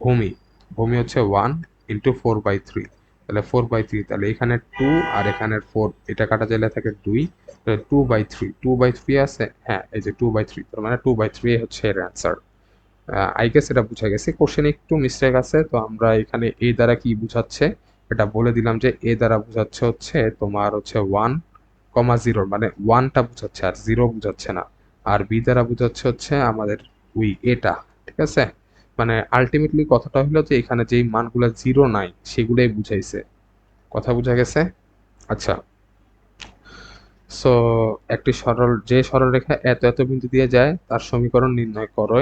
Speaker 1: ভূমি, ভূমি হচ্ছে 1 ইন্টু 4/3, তাহলে 4/3, তাহলে এখানে 2 আর এখানে 4, এটা কাটা যাইলে থাকে 2, তাহলে 2/3 আছে, হ্যাঁ এই যে 2/3, তার মানে 2/3 হচ্ছে এর অ্যান্সার। আই গেস এটা বুঝা গেছে, কোশ্চেনে একটু মিস্টেক আছে, তো আমরা এখানে এ দ্বারা কি বুঝাচ্ছে এটা বলে দিলাম, যে এ দ্বারা বুঝাচ্ছে হচ্ছে তোমার হচ্ছে 1,0, মানে 1টা বুঝাচ্ছে আর 0 বুঝাচ্ছে না, আর বি দ্বারা বুঝাচ্ছে হচ্ছে আমাদের ওই এটা, ঠিক আছে। মানে আলটিমেটলি কথাটা হলো যে এখানে যেই মানগুলো 0 নাই সেগুলোই বুঝাইছে, কথা বুঝা গেছে। আচ্ছা, সো একটি সরলরেখা এত এত বিন্দু দিয়ে যায় তার সমীকরণ নির্ণয় করো।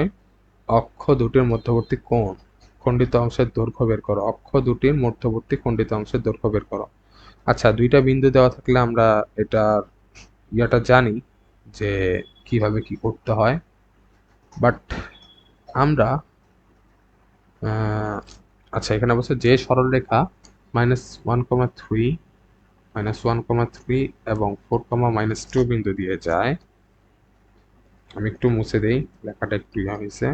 Speaker 1: অক্ষ দুটির মধ্যবর্তী কোণ খণ্ডিত অংশের দৈর্ঘ্য বের করো। অক্ষ দুটির মধ্যবর্তী খণ্ডিত অংশের দৈর্ঘ্য বের করো। আচ্ছা, দুইটা বিন্দু দেওয়া থাকলে আমরা এটার ইয়াটা জানি যে কিভাবে কি করতে হয়, বাট আমরা আচ্ছা এখানে বলছে যে সরলরেখা -1,3, -1,3 এবং 4, -2 বিন্দু দিয়ে যায়, আমি একটু মুছে দেই, লেখাটা একটু ইয়া হয়েছে,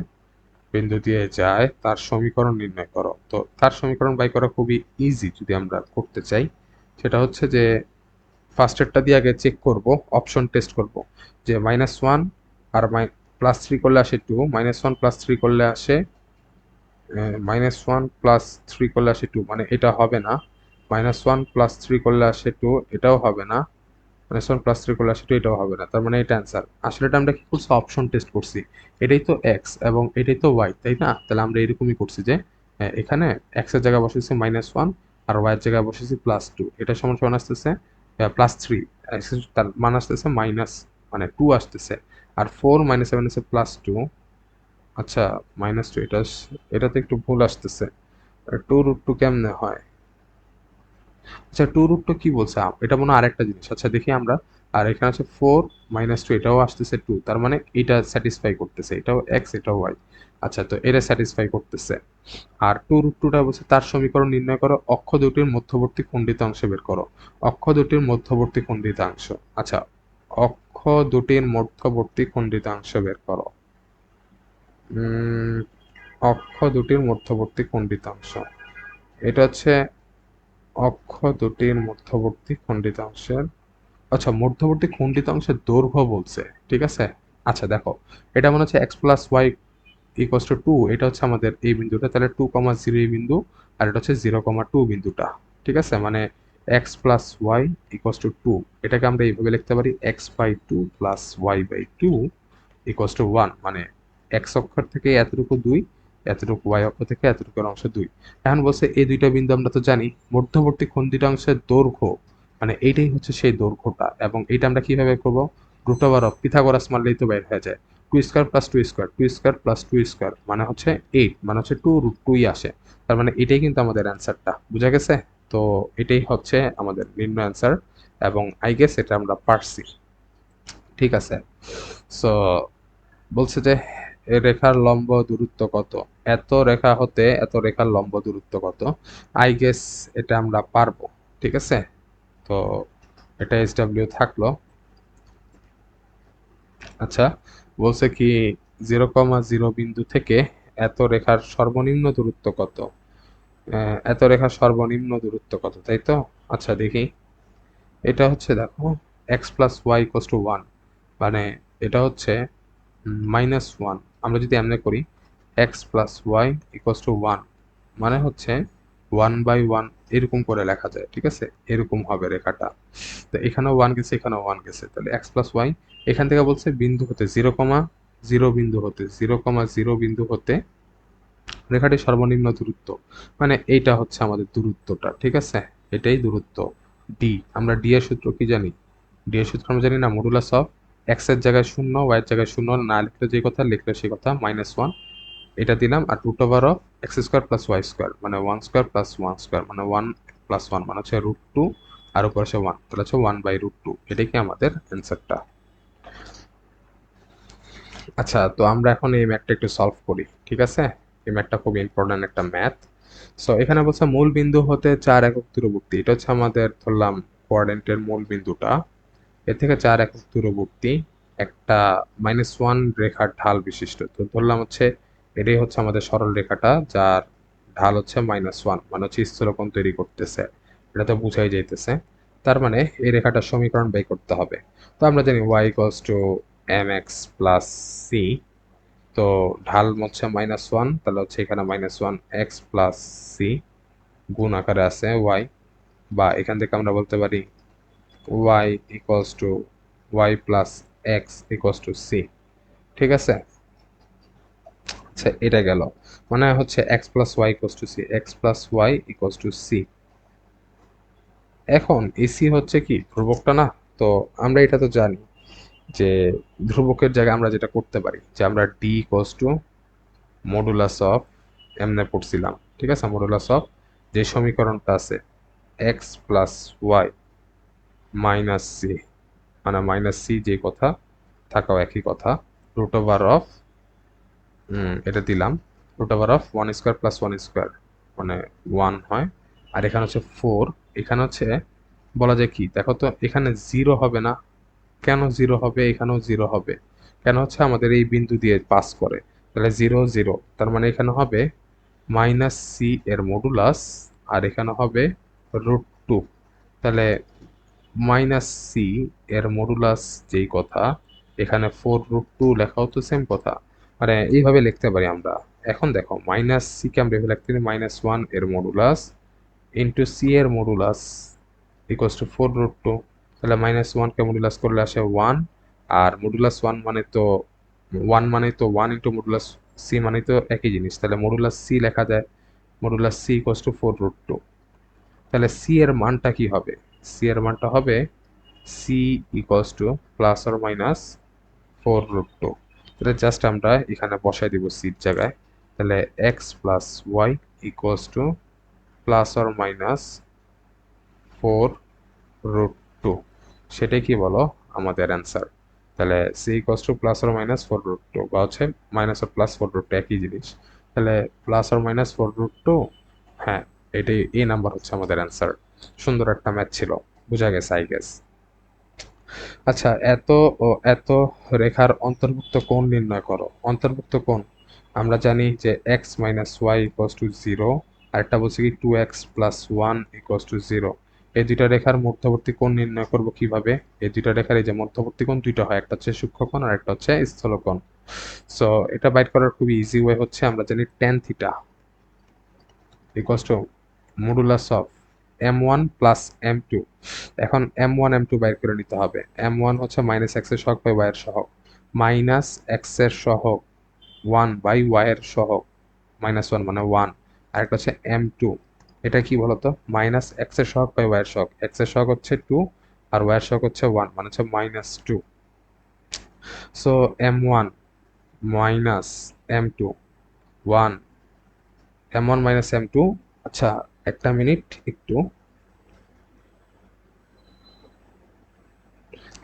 Speaker 1: বিন্দু দিয়ে যায় তার সমীকরণ নির্ণয় করো। তো তার সমীকরণ বাই করা খুবই ইজি যদি আমরা করতে চাই, সেটা হচ্ছে যে ফার্স্টেরটা দিয়ে আগে চেক করব, অপশন টেস্ট করব, যে -1 আর +3 করলে আসে 2, -1 +3 করলে আসে -1 + 3 করলে আসে 2, মানে এটা হবে না। -1 +3 করলে আসে 2, এটাও হবে না। -1 +3 করলে আসে 2, এটাও হবে না, তার মানে এটা অ্যান্সার। আসলে এটা আমরা কি করছি, অপশন টেস্ট করছি, এটাই তো এক্স এবং এটাই তো ওয়াই, তাই না? তাহলে আমরা এরকমই করছি যে এখানে এক্স এর জায়গায় বসেছি -1 আর ওয়াই এর জায়গায় বসেছি +2, এটা সমান সমান আসতেছে +3, তার মান আসতেছে মাইনাস, মানে 2 আসতেছে, আর 4 - 7 আছে +2। আচ্ছা -2, এটাতে একটু ভুল আসতেছে, 2√2 কেমনে হয়? আচ্ছা 2√2 কি বলছে, এটা মনে হয় আরেকটা জিনিস, আচ্ছা দেখি আমরা। আর এখানে আছে 4 - 2, এটাও আসতেছে 2, তার মানে এটা স্যাটিসফাই করতেছে, এটাও এক্স এটাও ওয়াই। আচ্ছা তো এটা স্যাটিসফাই করতেছে। আর 2√2টা বলছে তার সমীকরণ নির্ণয় করো, অক্ষ দুটির মধ্যবর্তী খণ্ডিতাংশ বের করো। অক্ষ দুটির মধ্যবর্তী খণ্ডিতাংশ, আচ্ছা অক্ষ দুটির মধ্যবর্তী খণ্ডিতাংশ বের করো। উম, অক্ষ দুটির মধ্যবর্তী খণ্ডিতাংশ, এটা হচ্ছে অক্ষ দুটির মধ্যবর্তী খণ্ডিতাংশের, আচ্ছা মধ্যবর্তী খণ্ডিতাংশের দৈর্ঘ্য বলছে, ঠিক আছে। আচ্ছা দেখো, এটা মনে হচ্ছে x plus y equals to 2, এটা হচ্ছে আমাদের এই বিন্দুটা, তাহলে 2,0 এই বিন্দু, আর এটা হচ্ছে 0,2 বিন্দুটা, ঠিক আছে। মানে x plus y equals to 2, এটাকে আমরা এইভাবে লিখতে পারি x/2 plus y/2 equals to 1, মানে এক্স অক্ষর থেকে এতটুকু 2, এতটুকু ওয়াই অক্ষ থেকে এতটুকুর অংশ 2। এখন বলছে এই দুইটা বিন্দু আমরা তো জানি মধ্যবর্তী খণ্ডিতাংশের দৈর্ঘ্য, মানে এইটাই হচ্ছে সেই দৈর্ঘ্যটা, এবং এইটা আমরা কিভাবে করব, √অফ পিথাগোরাস মারলেই তো বের হয়ে যায়। Two square plus two square, two square plus two square মানে হচ্ছে 8, মানে হচ্ছে 2√2ই আসে। তার মানে এটাই কিন্তু আমাদের অ্যান্সারটা, বুঝা গেছে? তো এটাই হচ্ছে আমাদের নিম্ন অ্যান্সার, এবং আই গেস এটা আমরা পারছি। ঠিক আছে, সো বলছে যে এ রেখার লম্ব দূরত্ব কত, এত রেখা হতে এত রেখার লম্ব দূরত্ব কত। আই গেস এটা আমরা পারবো। ঠিক আছে, তো এটা SW থাকলো। আচ্ছা, বলছে কি 0,0 বিন্দু থেকে এত রেখার সর্বনিম্ন দূরত্ব কত। এত রেখার সর্বনিম্ন দূরত্ব কত, তাই তো? আচ্ছা দেখি, এটা হচ্ছে দেখো x plus y equals to 1, মানে এটা হচ্ছে -1। আমরা যদি এমনি করি x plus y equals to 1, মানে হচ্ছে 1/1 এরকম করে লেখা যায়। ঠিক আছে, এরকম হবে রেখাটা। তো এখানেও 1 গেছে, এখানেও 1 গেছে, তাহলে এক্স প্লাস ওয়াই। এখান থেকে বলছে বিন্দু হতে 0,0 বিন্দু হতে 0,0 বিন্দু হতে রেখাটির সর্বনিম্ন দূরত্ব, মানে এইটা হচ্ছে আমাদের দূরত্বটা। ঠিক আছে, এটাই দূরত্ব ডি। আমরা ডি এর সূত্র কি জানি? ডি এর সূত্র আমরা জানি না, মডুলাস অফ এক্স এর জায়গায় 0, ওয়াই এর জায়গায় 0 না লিখলে যে কথা, লিখলে সেই কথা, -1 এটা দিলাম, আর √(((() x square plus y square, মানে 1 স্কোয়ার প্লাস 1 স্কোয়ার, মানে 1 প্লাস 1 মানে হচ্ছে √2, আর উপর আছে 1, তাহলে হচ্ছে 1/√2। এটাই কি আমাদের অ্যান্সারটা। আচ্ছা, তো আমরা এখন এই ম্যাথটা একটু সলভ করি। ঠিক আছে, এই ম্যাথটা খুব ইম্পর্ট্যান্ট একটা ম্যাথ। সো এখানে বলছে মূল বিন্দু হতে 4 একক দূরবর্তী, এটা হচ্ছে আমাদের ধরলাম কোঅর্ডিনেটের মূল বিন্দুটা, এর থেকে 4 একক দূরবর্তী একটা -1 রেখার ঢাল বিশিষ্ট। তো ধরলাম হচ্ছে এটাই হচ্ছে আমাদের সরল রেখাটা, যার ঢাল হচ্ছে -1, মানে হচ্ছে স্থলকোণ তৈরি করতেছে। এটা তো বুঝাই যাইতেছে। তার মানে এই রেখাটার সমীকরণ বের করতে হবে। তো আমরা জানি y mx প্লাস c, তো ঢাল হচ্ছে -1, তাহলে হচ্ছে এখানে -1 x প্লাস c গুণ আকারে আছে y, বা এখান থেকে আমরা বলতে পারি y equals to y plus x equals to c। ঠিক আছে, আচ্ছা এটা গেল, মানে হচ্ছে x plus y equals to c, x plus y equals to c। এখন এই c হচ্ছে কি ধ্রুবকটা না? তো আমরা এটা তো জানি যে ধ্রুবকের জায়গায় আমরা যেটা করতে পারি, যে আমরা d equals to modulus of, এমনে পড়ছিলাম। ঠিক আছে, মডুলাস অফ যে সমীকরণটা আছে x plus y minus c, মানে মাইনাস সি যে কথা থাকাও একই কথা, √(() এটা দিলাম, √(() 1 স্কোয়ার প্লাস 1 স্কোয়ার মানে 1 হয়, আর এখানে হচ্ছে 4। এখানে হচ্ছে বলা যায় কি দেখো তো, এখানে 0 হবে না, কেন 0 হবে? এখানেও 0 হবে, কেন হচ্ছে আমাদের এই বিন্দু দিয়ে পাস করে, তাহলে 0 0, তার মানে এখানে হবে -c এর মডুলাস, আর এখানে হবে √2। তাহলে -c এর মডুলাস যেই কথা, এখানে 4√2 লেখাও তো সেম কথা, মানে এইভাবে লিখতে পারি আমরা। এখন দেখো -c কে আমরা এভাবে লিখতে পারি -1 এর মডুলাস ইন্টু c এর মডুলাস ইকুয়ালস টু 4√2। তাহলে -1 কে মডুলাস করলে আসে 1, আর মডুলাস 1 মানে তো 1, মানে তো 1 ইন্টু মডুলাস c মানে তো একই জিনিস, তাহলে মডুলাস c লেখা যায়, মডুলাস c ইকুয়ালস টু 4√2। তাহলে c এর মানটা কি হবে? c এর মানটা হবে c equals to plus or minus 4√2। তাহলে জাস্ট আমরা এখানে বসাই দিব c এর জায়গায়, তাহলে x plus y equals to plus or minus 4√2, সেটাই কি বলো আমাদের অ্যান্সার। তাহলে c equals to plus or minus 4√2, বা হচ্ছে মাইনাস অর প্লাস 4√2 একই জিনিস, তাহলে প্লাস অর মাইনাস 4√2, হ্যাঁ এটাই, এই নাম্বার হচ্ছে আমাদের অ্যান্সার। সুন্দর একটা ম্যাথ ছিল, বোঝা গেছে আই গেস। আচ্ছা, এত রেখার অন্তর্ভুক্ত কোণ নির্ণয় করো। অন্তর্ভুক্ত কোণ আমরা জানি যে x minus y equals to 0, আরেকটা বলছি কি 2x প্লাস 1 ইকুয়ালস টু 0। এই দুইটা রেখার মধ্যবর্তী কোণ নির্ণয় করব কিভাবে? এই দুইটা রেখার এই যে মধ্যবর্তী কোণ দুইটা হয়, একটা হচ্ছে সূক্ষ্মকোণ আর একটা হচ্ছে স্থলকোণ। সো এটা বাইর করার খুবই ইজি ওয়ে হচ্ছে, আমরা জানি tan theta equals to modulus of m1 plus m2। এখন m1 m2 বাইর করে নিতে হবে। m1 হচ্ছে মাইনাস x এর সহগ বাই y এর সহগ, মাইনাস x এর সহগ 1 বাই y এর সহগ, -1 মানে 1। আরেকটা হচ্ছে m2, এটা কি বলতো? মাইনাস x এর সহগ বাই y এর সহগ, x এর সহগ হচ্ছে 2 আর y এর সহগ হচ্ছে 1, মানে হচ্ছে -2। So m1 minus m2 1 m1 minus m2। আচ্ছা, একটা মিনিট একটু।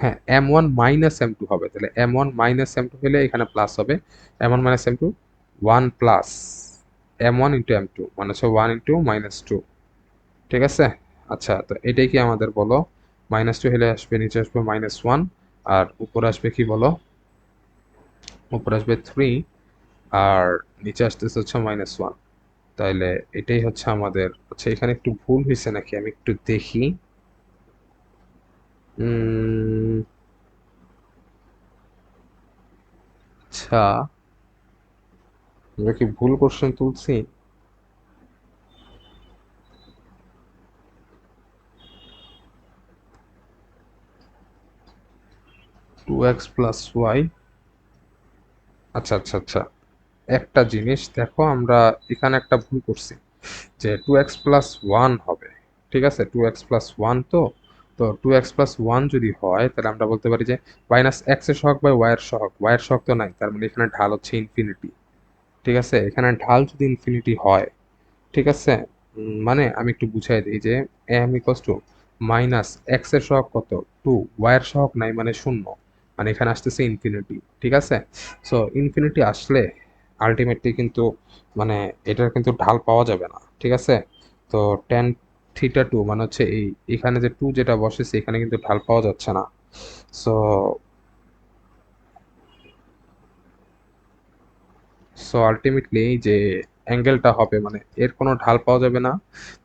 Speaker 1: হ্যাঁ, m1 মাইনাস m2 হবে, তাহলে m1 মাইনাস m2 হলে এখানে প্লাস হবে m1 minus m2 1 plus m1 into m2 মানে হচ্ছে 1 ইন্টু মাইনাস 2। ঠিক আছে। আচ্ছা, তো এটাই কি আমাদের বলো, মাইনাস 2 হলে আসবে নিচে আসবে মাইনাস 1, আর উপরে আসবে কি বলো, উপরে আসবে 3, আর নিচে আসতেছে হচ্ছে মাইনাস 1। তাইলে এটাই হচ্ছে আমাদের। আচ্ছা, এখানে একটু ভুল হয়েছে নাকি আমি একটু দেখি। উম, আচ্ছা, আমরা কি ভুল কোশ্চেন তুলছি? 2x plus Y. আচ্ছা আচ্ছা আচ্ছা, একটা জিনিস দেখো, আমরা এখানে একটা ভুল করছি যে 2x প্লাস ওয়ান হবে। ঠিক আছে, 2x প্লাস ওয়ান। তো তো 2x প্লাস ওয়ান যদি হয় তাহলে আমরা বলতে পারি যে মাইনাস এক্স এর সহগ বাই ওয়াই এর সহগ। ওয়াই এর সহগ তো নাই, তার মানে এখানে ঢাল হচ্ছে ইনফিনিটি। ঠিক আছে, এখানে ঢাল যদি ইনফিনিটি হয়, ঠিক আছে, মানে আমি একটু বুঝাই দিই যে m equals to minus x এর সহগ কত, 2, ওয়াই এর সহগ নাই মানে শূন্য, মানে এখানে আসতেছে ইনফিনিটি। ঠিক আছে, সো ইনফিনিটি আসলে আলটিমেটলি কিন্তু মানে এটার কিন্তু ঢাল পাওয়া যাবে না। ঠিক আছে, তো টেন থিটা টু মানে হচ্ছে এই এখানে যে টু যেটা বসেছে এখানে কিন্তু ঢাল পাওয়া যাচ্ছে না। সো সো আলটিমেটলি যে অ্যাঙ্গেলটা হবে মানে এর কোনো ঢাল পাওয়া যাবে না,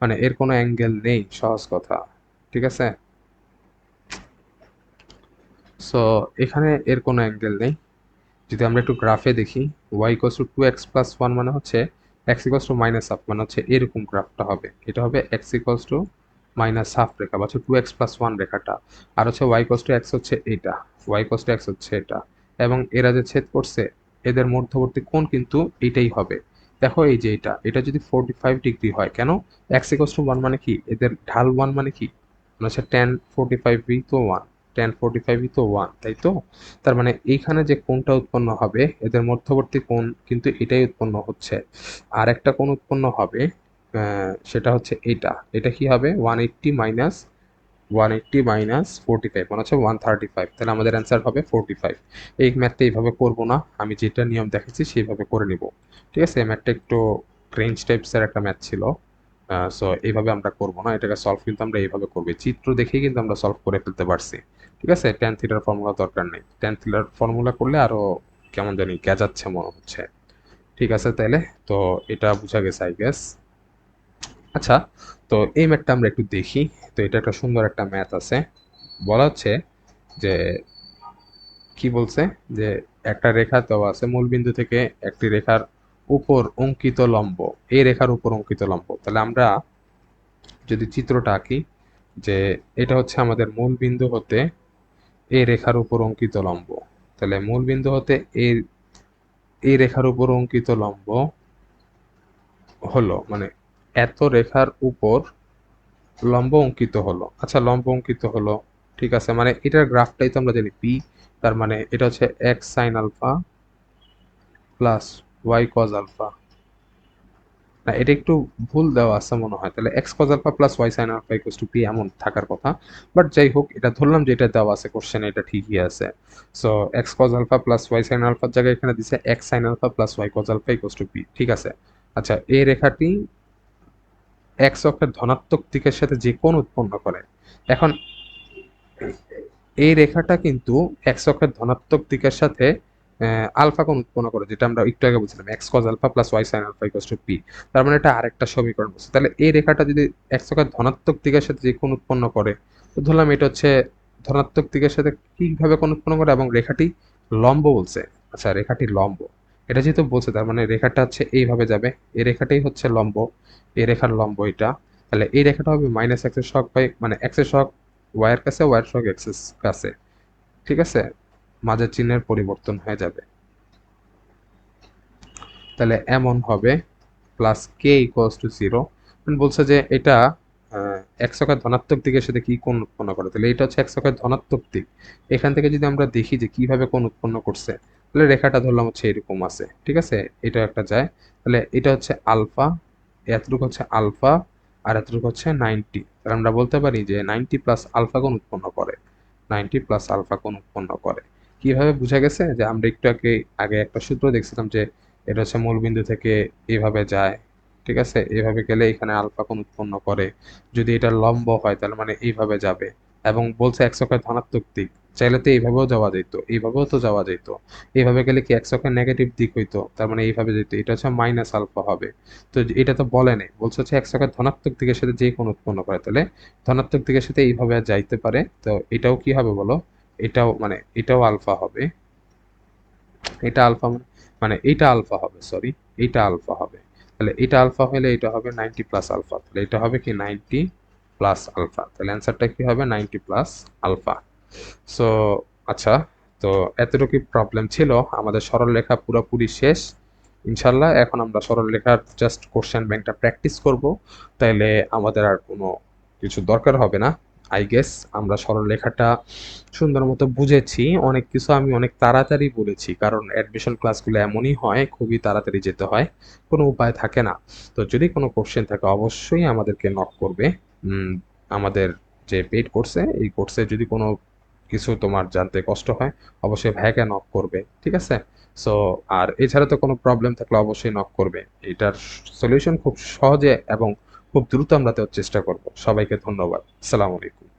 Speaker 1: মানে এর কোনো অ্যাঙ্গেল নেই, সহজ কথা। ঠিক আছে, সো এখানে এর কোনো অ্যাঙ্গেল নেই। যদি আমরা একটু গ্রাফে দেখি, y equals to two x plus one মানে হচ্ছে x equals to minus half, মানে হচ্ছে এরকম গ্রাফটা হবে। এটা হবে x equals to minus half রেখা বা হচ্ছে টু এক্স প্লাস ওয়ান রেখাটা। আর হচ্ছে ওয়াই ইকোয়াস টু এক্স হচ্ছে এটা, ওয়াই ইকোয়াস টু এক্স হচ্ছে এটা। এবং এরা যে ছেদ করছে এদের মধ্যবর্তী কোণ কিন্তু এইটাই হবে। দেখো এই যে এটা এটা যদি 45 ডিগ্রি হয়, কেন, এক্স ইকোয়াস টু ওয়ান মানে কি, এদের ঢাল ওয়ান মানে কি, মানে হচ্ছে টেন 45 বি তো ওয়ান, টেন 45 বি তো ওয়ান, তাই তো। তার মানে এইখানে যে কোণটা উৎপন্ন হবে এদের মধ্যবর্তী কোণ কিন্তু এটাই উৎপন্ন হচ্ছে। আর একটা কোণ উৎপন্ন হবে, সেটা হচ্ছে এটা, এটা কি হবে 180 মাইনাস 45 মানে হচ্ছে 135, তাহলে আমাদের অ্যান্সার হবে 45। এই ম্যাথটা এইভাবে করব না, আমি যেটা নিয়ম দেখেছি সেইভাবে করে নিব। ঠিক আছে, এই ম্যাথটা একটু রেঞ্জ টাইপসের একটা ম্যাথ ছিল। সো এইভাবে আমরা করব না, এটাকে সলভ কিন্তু আমরা এইভাবে করবো, চিত্র দেখেই কিন্তু আমরা সলভ করে ফেলতে পারছি। ঠিক আছে, ট্যান থিটার ফর্মুলা দরকার নেই, ট্যান থিটার ফর্মুলা করলে আরো কেমন জানি গেজাচ্ছে মনে হচ্ছে। ঠিক আছে তাইলে, তো এটা বোঝা গেছে আই গেস। আচ্ছা, তো এই ম্যাথটা আমরা একটু দেখি। তো এটা একটা সুন্দর একটা ম্যাথ আছে, বলা হচ্ছে যে কি বলছে যে একটা রেখা দেওয়া আছে মূলবিন্দু থেকে একটি রেখার উপর অঙ্কিত লম্ব, এই রেখার উপর অঙ্কিত লম্ব। তাহলে আমরা যদি চিত্রটা আঁকি যে এটা হচ্ছে আমাদের মূল বিন্দু হতে এই রেখার উপর অঙ্কিত লম্ব, তাহলে মূল বিন্দু হতে এই এই রেখার উপর অঙ্কিত লম্ব হলো মানে এত রেখার উপর লম্ব অঙ্কিত হলো। আচ্ছা, লম্ব অঙ্কিত হলো, ঠিক আছে, মানে এটার গ্রাফটাই তো আমরা জানি পি। তার মানে এটা হচ্ছে x sine alpha plus y cos alpha. না, এটা একটু ভুল দেওয়া আছে মনে হয়, তাহলে x cos alpha plus y sine alpha equals to p এমন থাকার কথা। বাট যাই হোক, এটা ধরলাম যে এটা দেওয়া আছে কোশ্চেনে, এটা ঠিকই আছে। So x cos alpha plus y sine আলফার জায়গায় এখানে দিছে x sine alpha plus y cos alpha equals to p. ঠিক আছে। আচ্ছা, এই রেখাটি এক্স অক্ষের ধনাত্মক দিকের সাথে যে কোণ উৎপন্ন করে, এখন এই রেখাটা কিন্তু এক্স অক্ষের ধনাত্মক দিকের সাথে আলফা কোণ উৎপন্ন করে, যেটা আমরা একটু আগে বলছিলাম x cos alpha plus y sine alpha equals to p. তার মানে এটা আরেকটা সমীকরণ বলছে। তাহলে এই রেখাটা যদি এক্স অক্ষের ধনাত্মক দিকের সাথে যে কোণ উৎপন্ন করে, তো ধরলাম এটা হচ্ছে ধনাত্মক দিকের সাথে কিভাবে কোণ উৎপন্ন করে, এবং রেখাটি লম্ব বলছে। আচ্ছা, রেখাটি লম্ব, এটা যেহেতু বলছে তার মানে রেখাটা হচ্ছে এইভাবে যাবে, এই রেখাটাই হচ্ছে লম্ব, এই রেখার লম্ব এটা। তাহলে এই রেখাটা হবে মাইনাস এক্স এর সহগ বাই মানে এক্স এর সহগ ওয়াই এর কাছে, ওয়াই এর সহগ এক্স এর কাছে। ঠিক আছে, মাঝের চিহ্নের পরিবর্তন হয়ে যাবে। তাহলে এমন হবে plus K equals to zero. বলছে যে এটা এক্স অক্ষের ধনাত্মক দিকের সাথে কি কোণ উৎপন্ন করে, তাহলে এটা হচ্ছে এক্স অক্ষের ধনাত্মক দিক। এখান থেকে যদি আমরা দেখি যে কিভাবে কোণ উৎপন্ন করছে, তাহলে রেখাটা ধরলাম হচ্ছে এরকম আছে, ঠিক আছে, এটা একটা যায়। তাহলে এটা হচ্ছে আলফা, এতটুকু হচ্ছে আলফা, আর এতটুকু হচ্ছে 90। তাহলে আমরা বলতে পারি যে 90 প্লাস আলফা কোণ উৎপন্ন করে, 90 প্লাস আলফা কোণ উৎপন্ন করে। কিভাবে বোঝা গেছে? যে আমরা একটু আগে আগে একটা সূত্র দেখছিলাম যে এটা হচ্ছে মূলবিন্দু থেকে এভাবে যায়, ঠিক আছে, এভাবে গেলে এখানে আলফা কোণ উৎপন্ন করে। যদি এটা লম্ব হয় তাহলে মানে এইভাবে যাবে, এবং বলছে এক্স অক্ষের ধনাত্মক দিক। চাইলে তো এইভাবেও যাওয়া যেত, এইভাবেও তো যাওয়া যেত। এইভাবে গেলে কি এক্স অক্ষের নেগেটিভ দিক হইতো, তার মানে এইভাবে যেত, এটা হচ্ছে মাইনাস আলফা হবে। তো এটা তো বলে নাই, বলছে হচ্ছে এক্স অক্ষের ধনাত্মক দিকের সাথে যে কোণ উৎপন্ন করে, তাহলে ধনাত্মক দিকের সাথে এইভাবে যাইতে পারে। তো এটাও কি হবে বলো? এটাও মানে এটাও আলফা হবে। এটা আলফা মানে এইটা আলফা হবে, সরি, এইটা আলফা হবে। তাহলে এটা আলফা হলে এটা হবে 90 প্লাস আলফা, তাহলে এটা হবে কি 90 প্লাস আলফা। তাহলে অ্যান্সারটা কি হবে? 90 প্লাস আলফা। সো আচ্ছা, তো এতটুকু প্রবলেম ছিল। আমাদের সরলরেখা পুরোপুরি শেষ। ইনশাল্লাহ এখন আমরা সরলরেখার জাস্ট কোশ্চেন ব্যাংকটা প্র্যাকটিস করব, তাইলে আমাদের আর কোনো কিছু দরকার হবে না। আই গেস আমরা সরলরেখাটা সুন্দর মতো বুঝেছি। অনেক কিছু আমি অনেক তাড়াতাড়ি বলেছি, কারণ অ্যাডমিশন ক্লাসগুলো এমনই হয়, খুবই তাড়াতাড়ি যেতে হয়, কোনো উপায় থাকে না। তো যদি কোনো কোশ্চেন থাকে অবশ্যই আমাদেরকে নক করবে। উম, আমাদের যে পেইড কোর্সে, এই কোর্সে যদি কোনো কিছু তোমার জানতে কষ্ট হয় অবশ্যই ভাইয়াকে নক করবে, ঠিক আছে? সো আর এছাড়া তো কোনো প্রবলেম থাকলে অবশ্যই নক করবে। এটার সলিউশন খুব সহজে এবং খুব দ্রুত আমরা দেওয়ার চেষ্টা করব। সবাইকে ধন্যবাদ। আসসালামু আলাইকুম।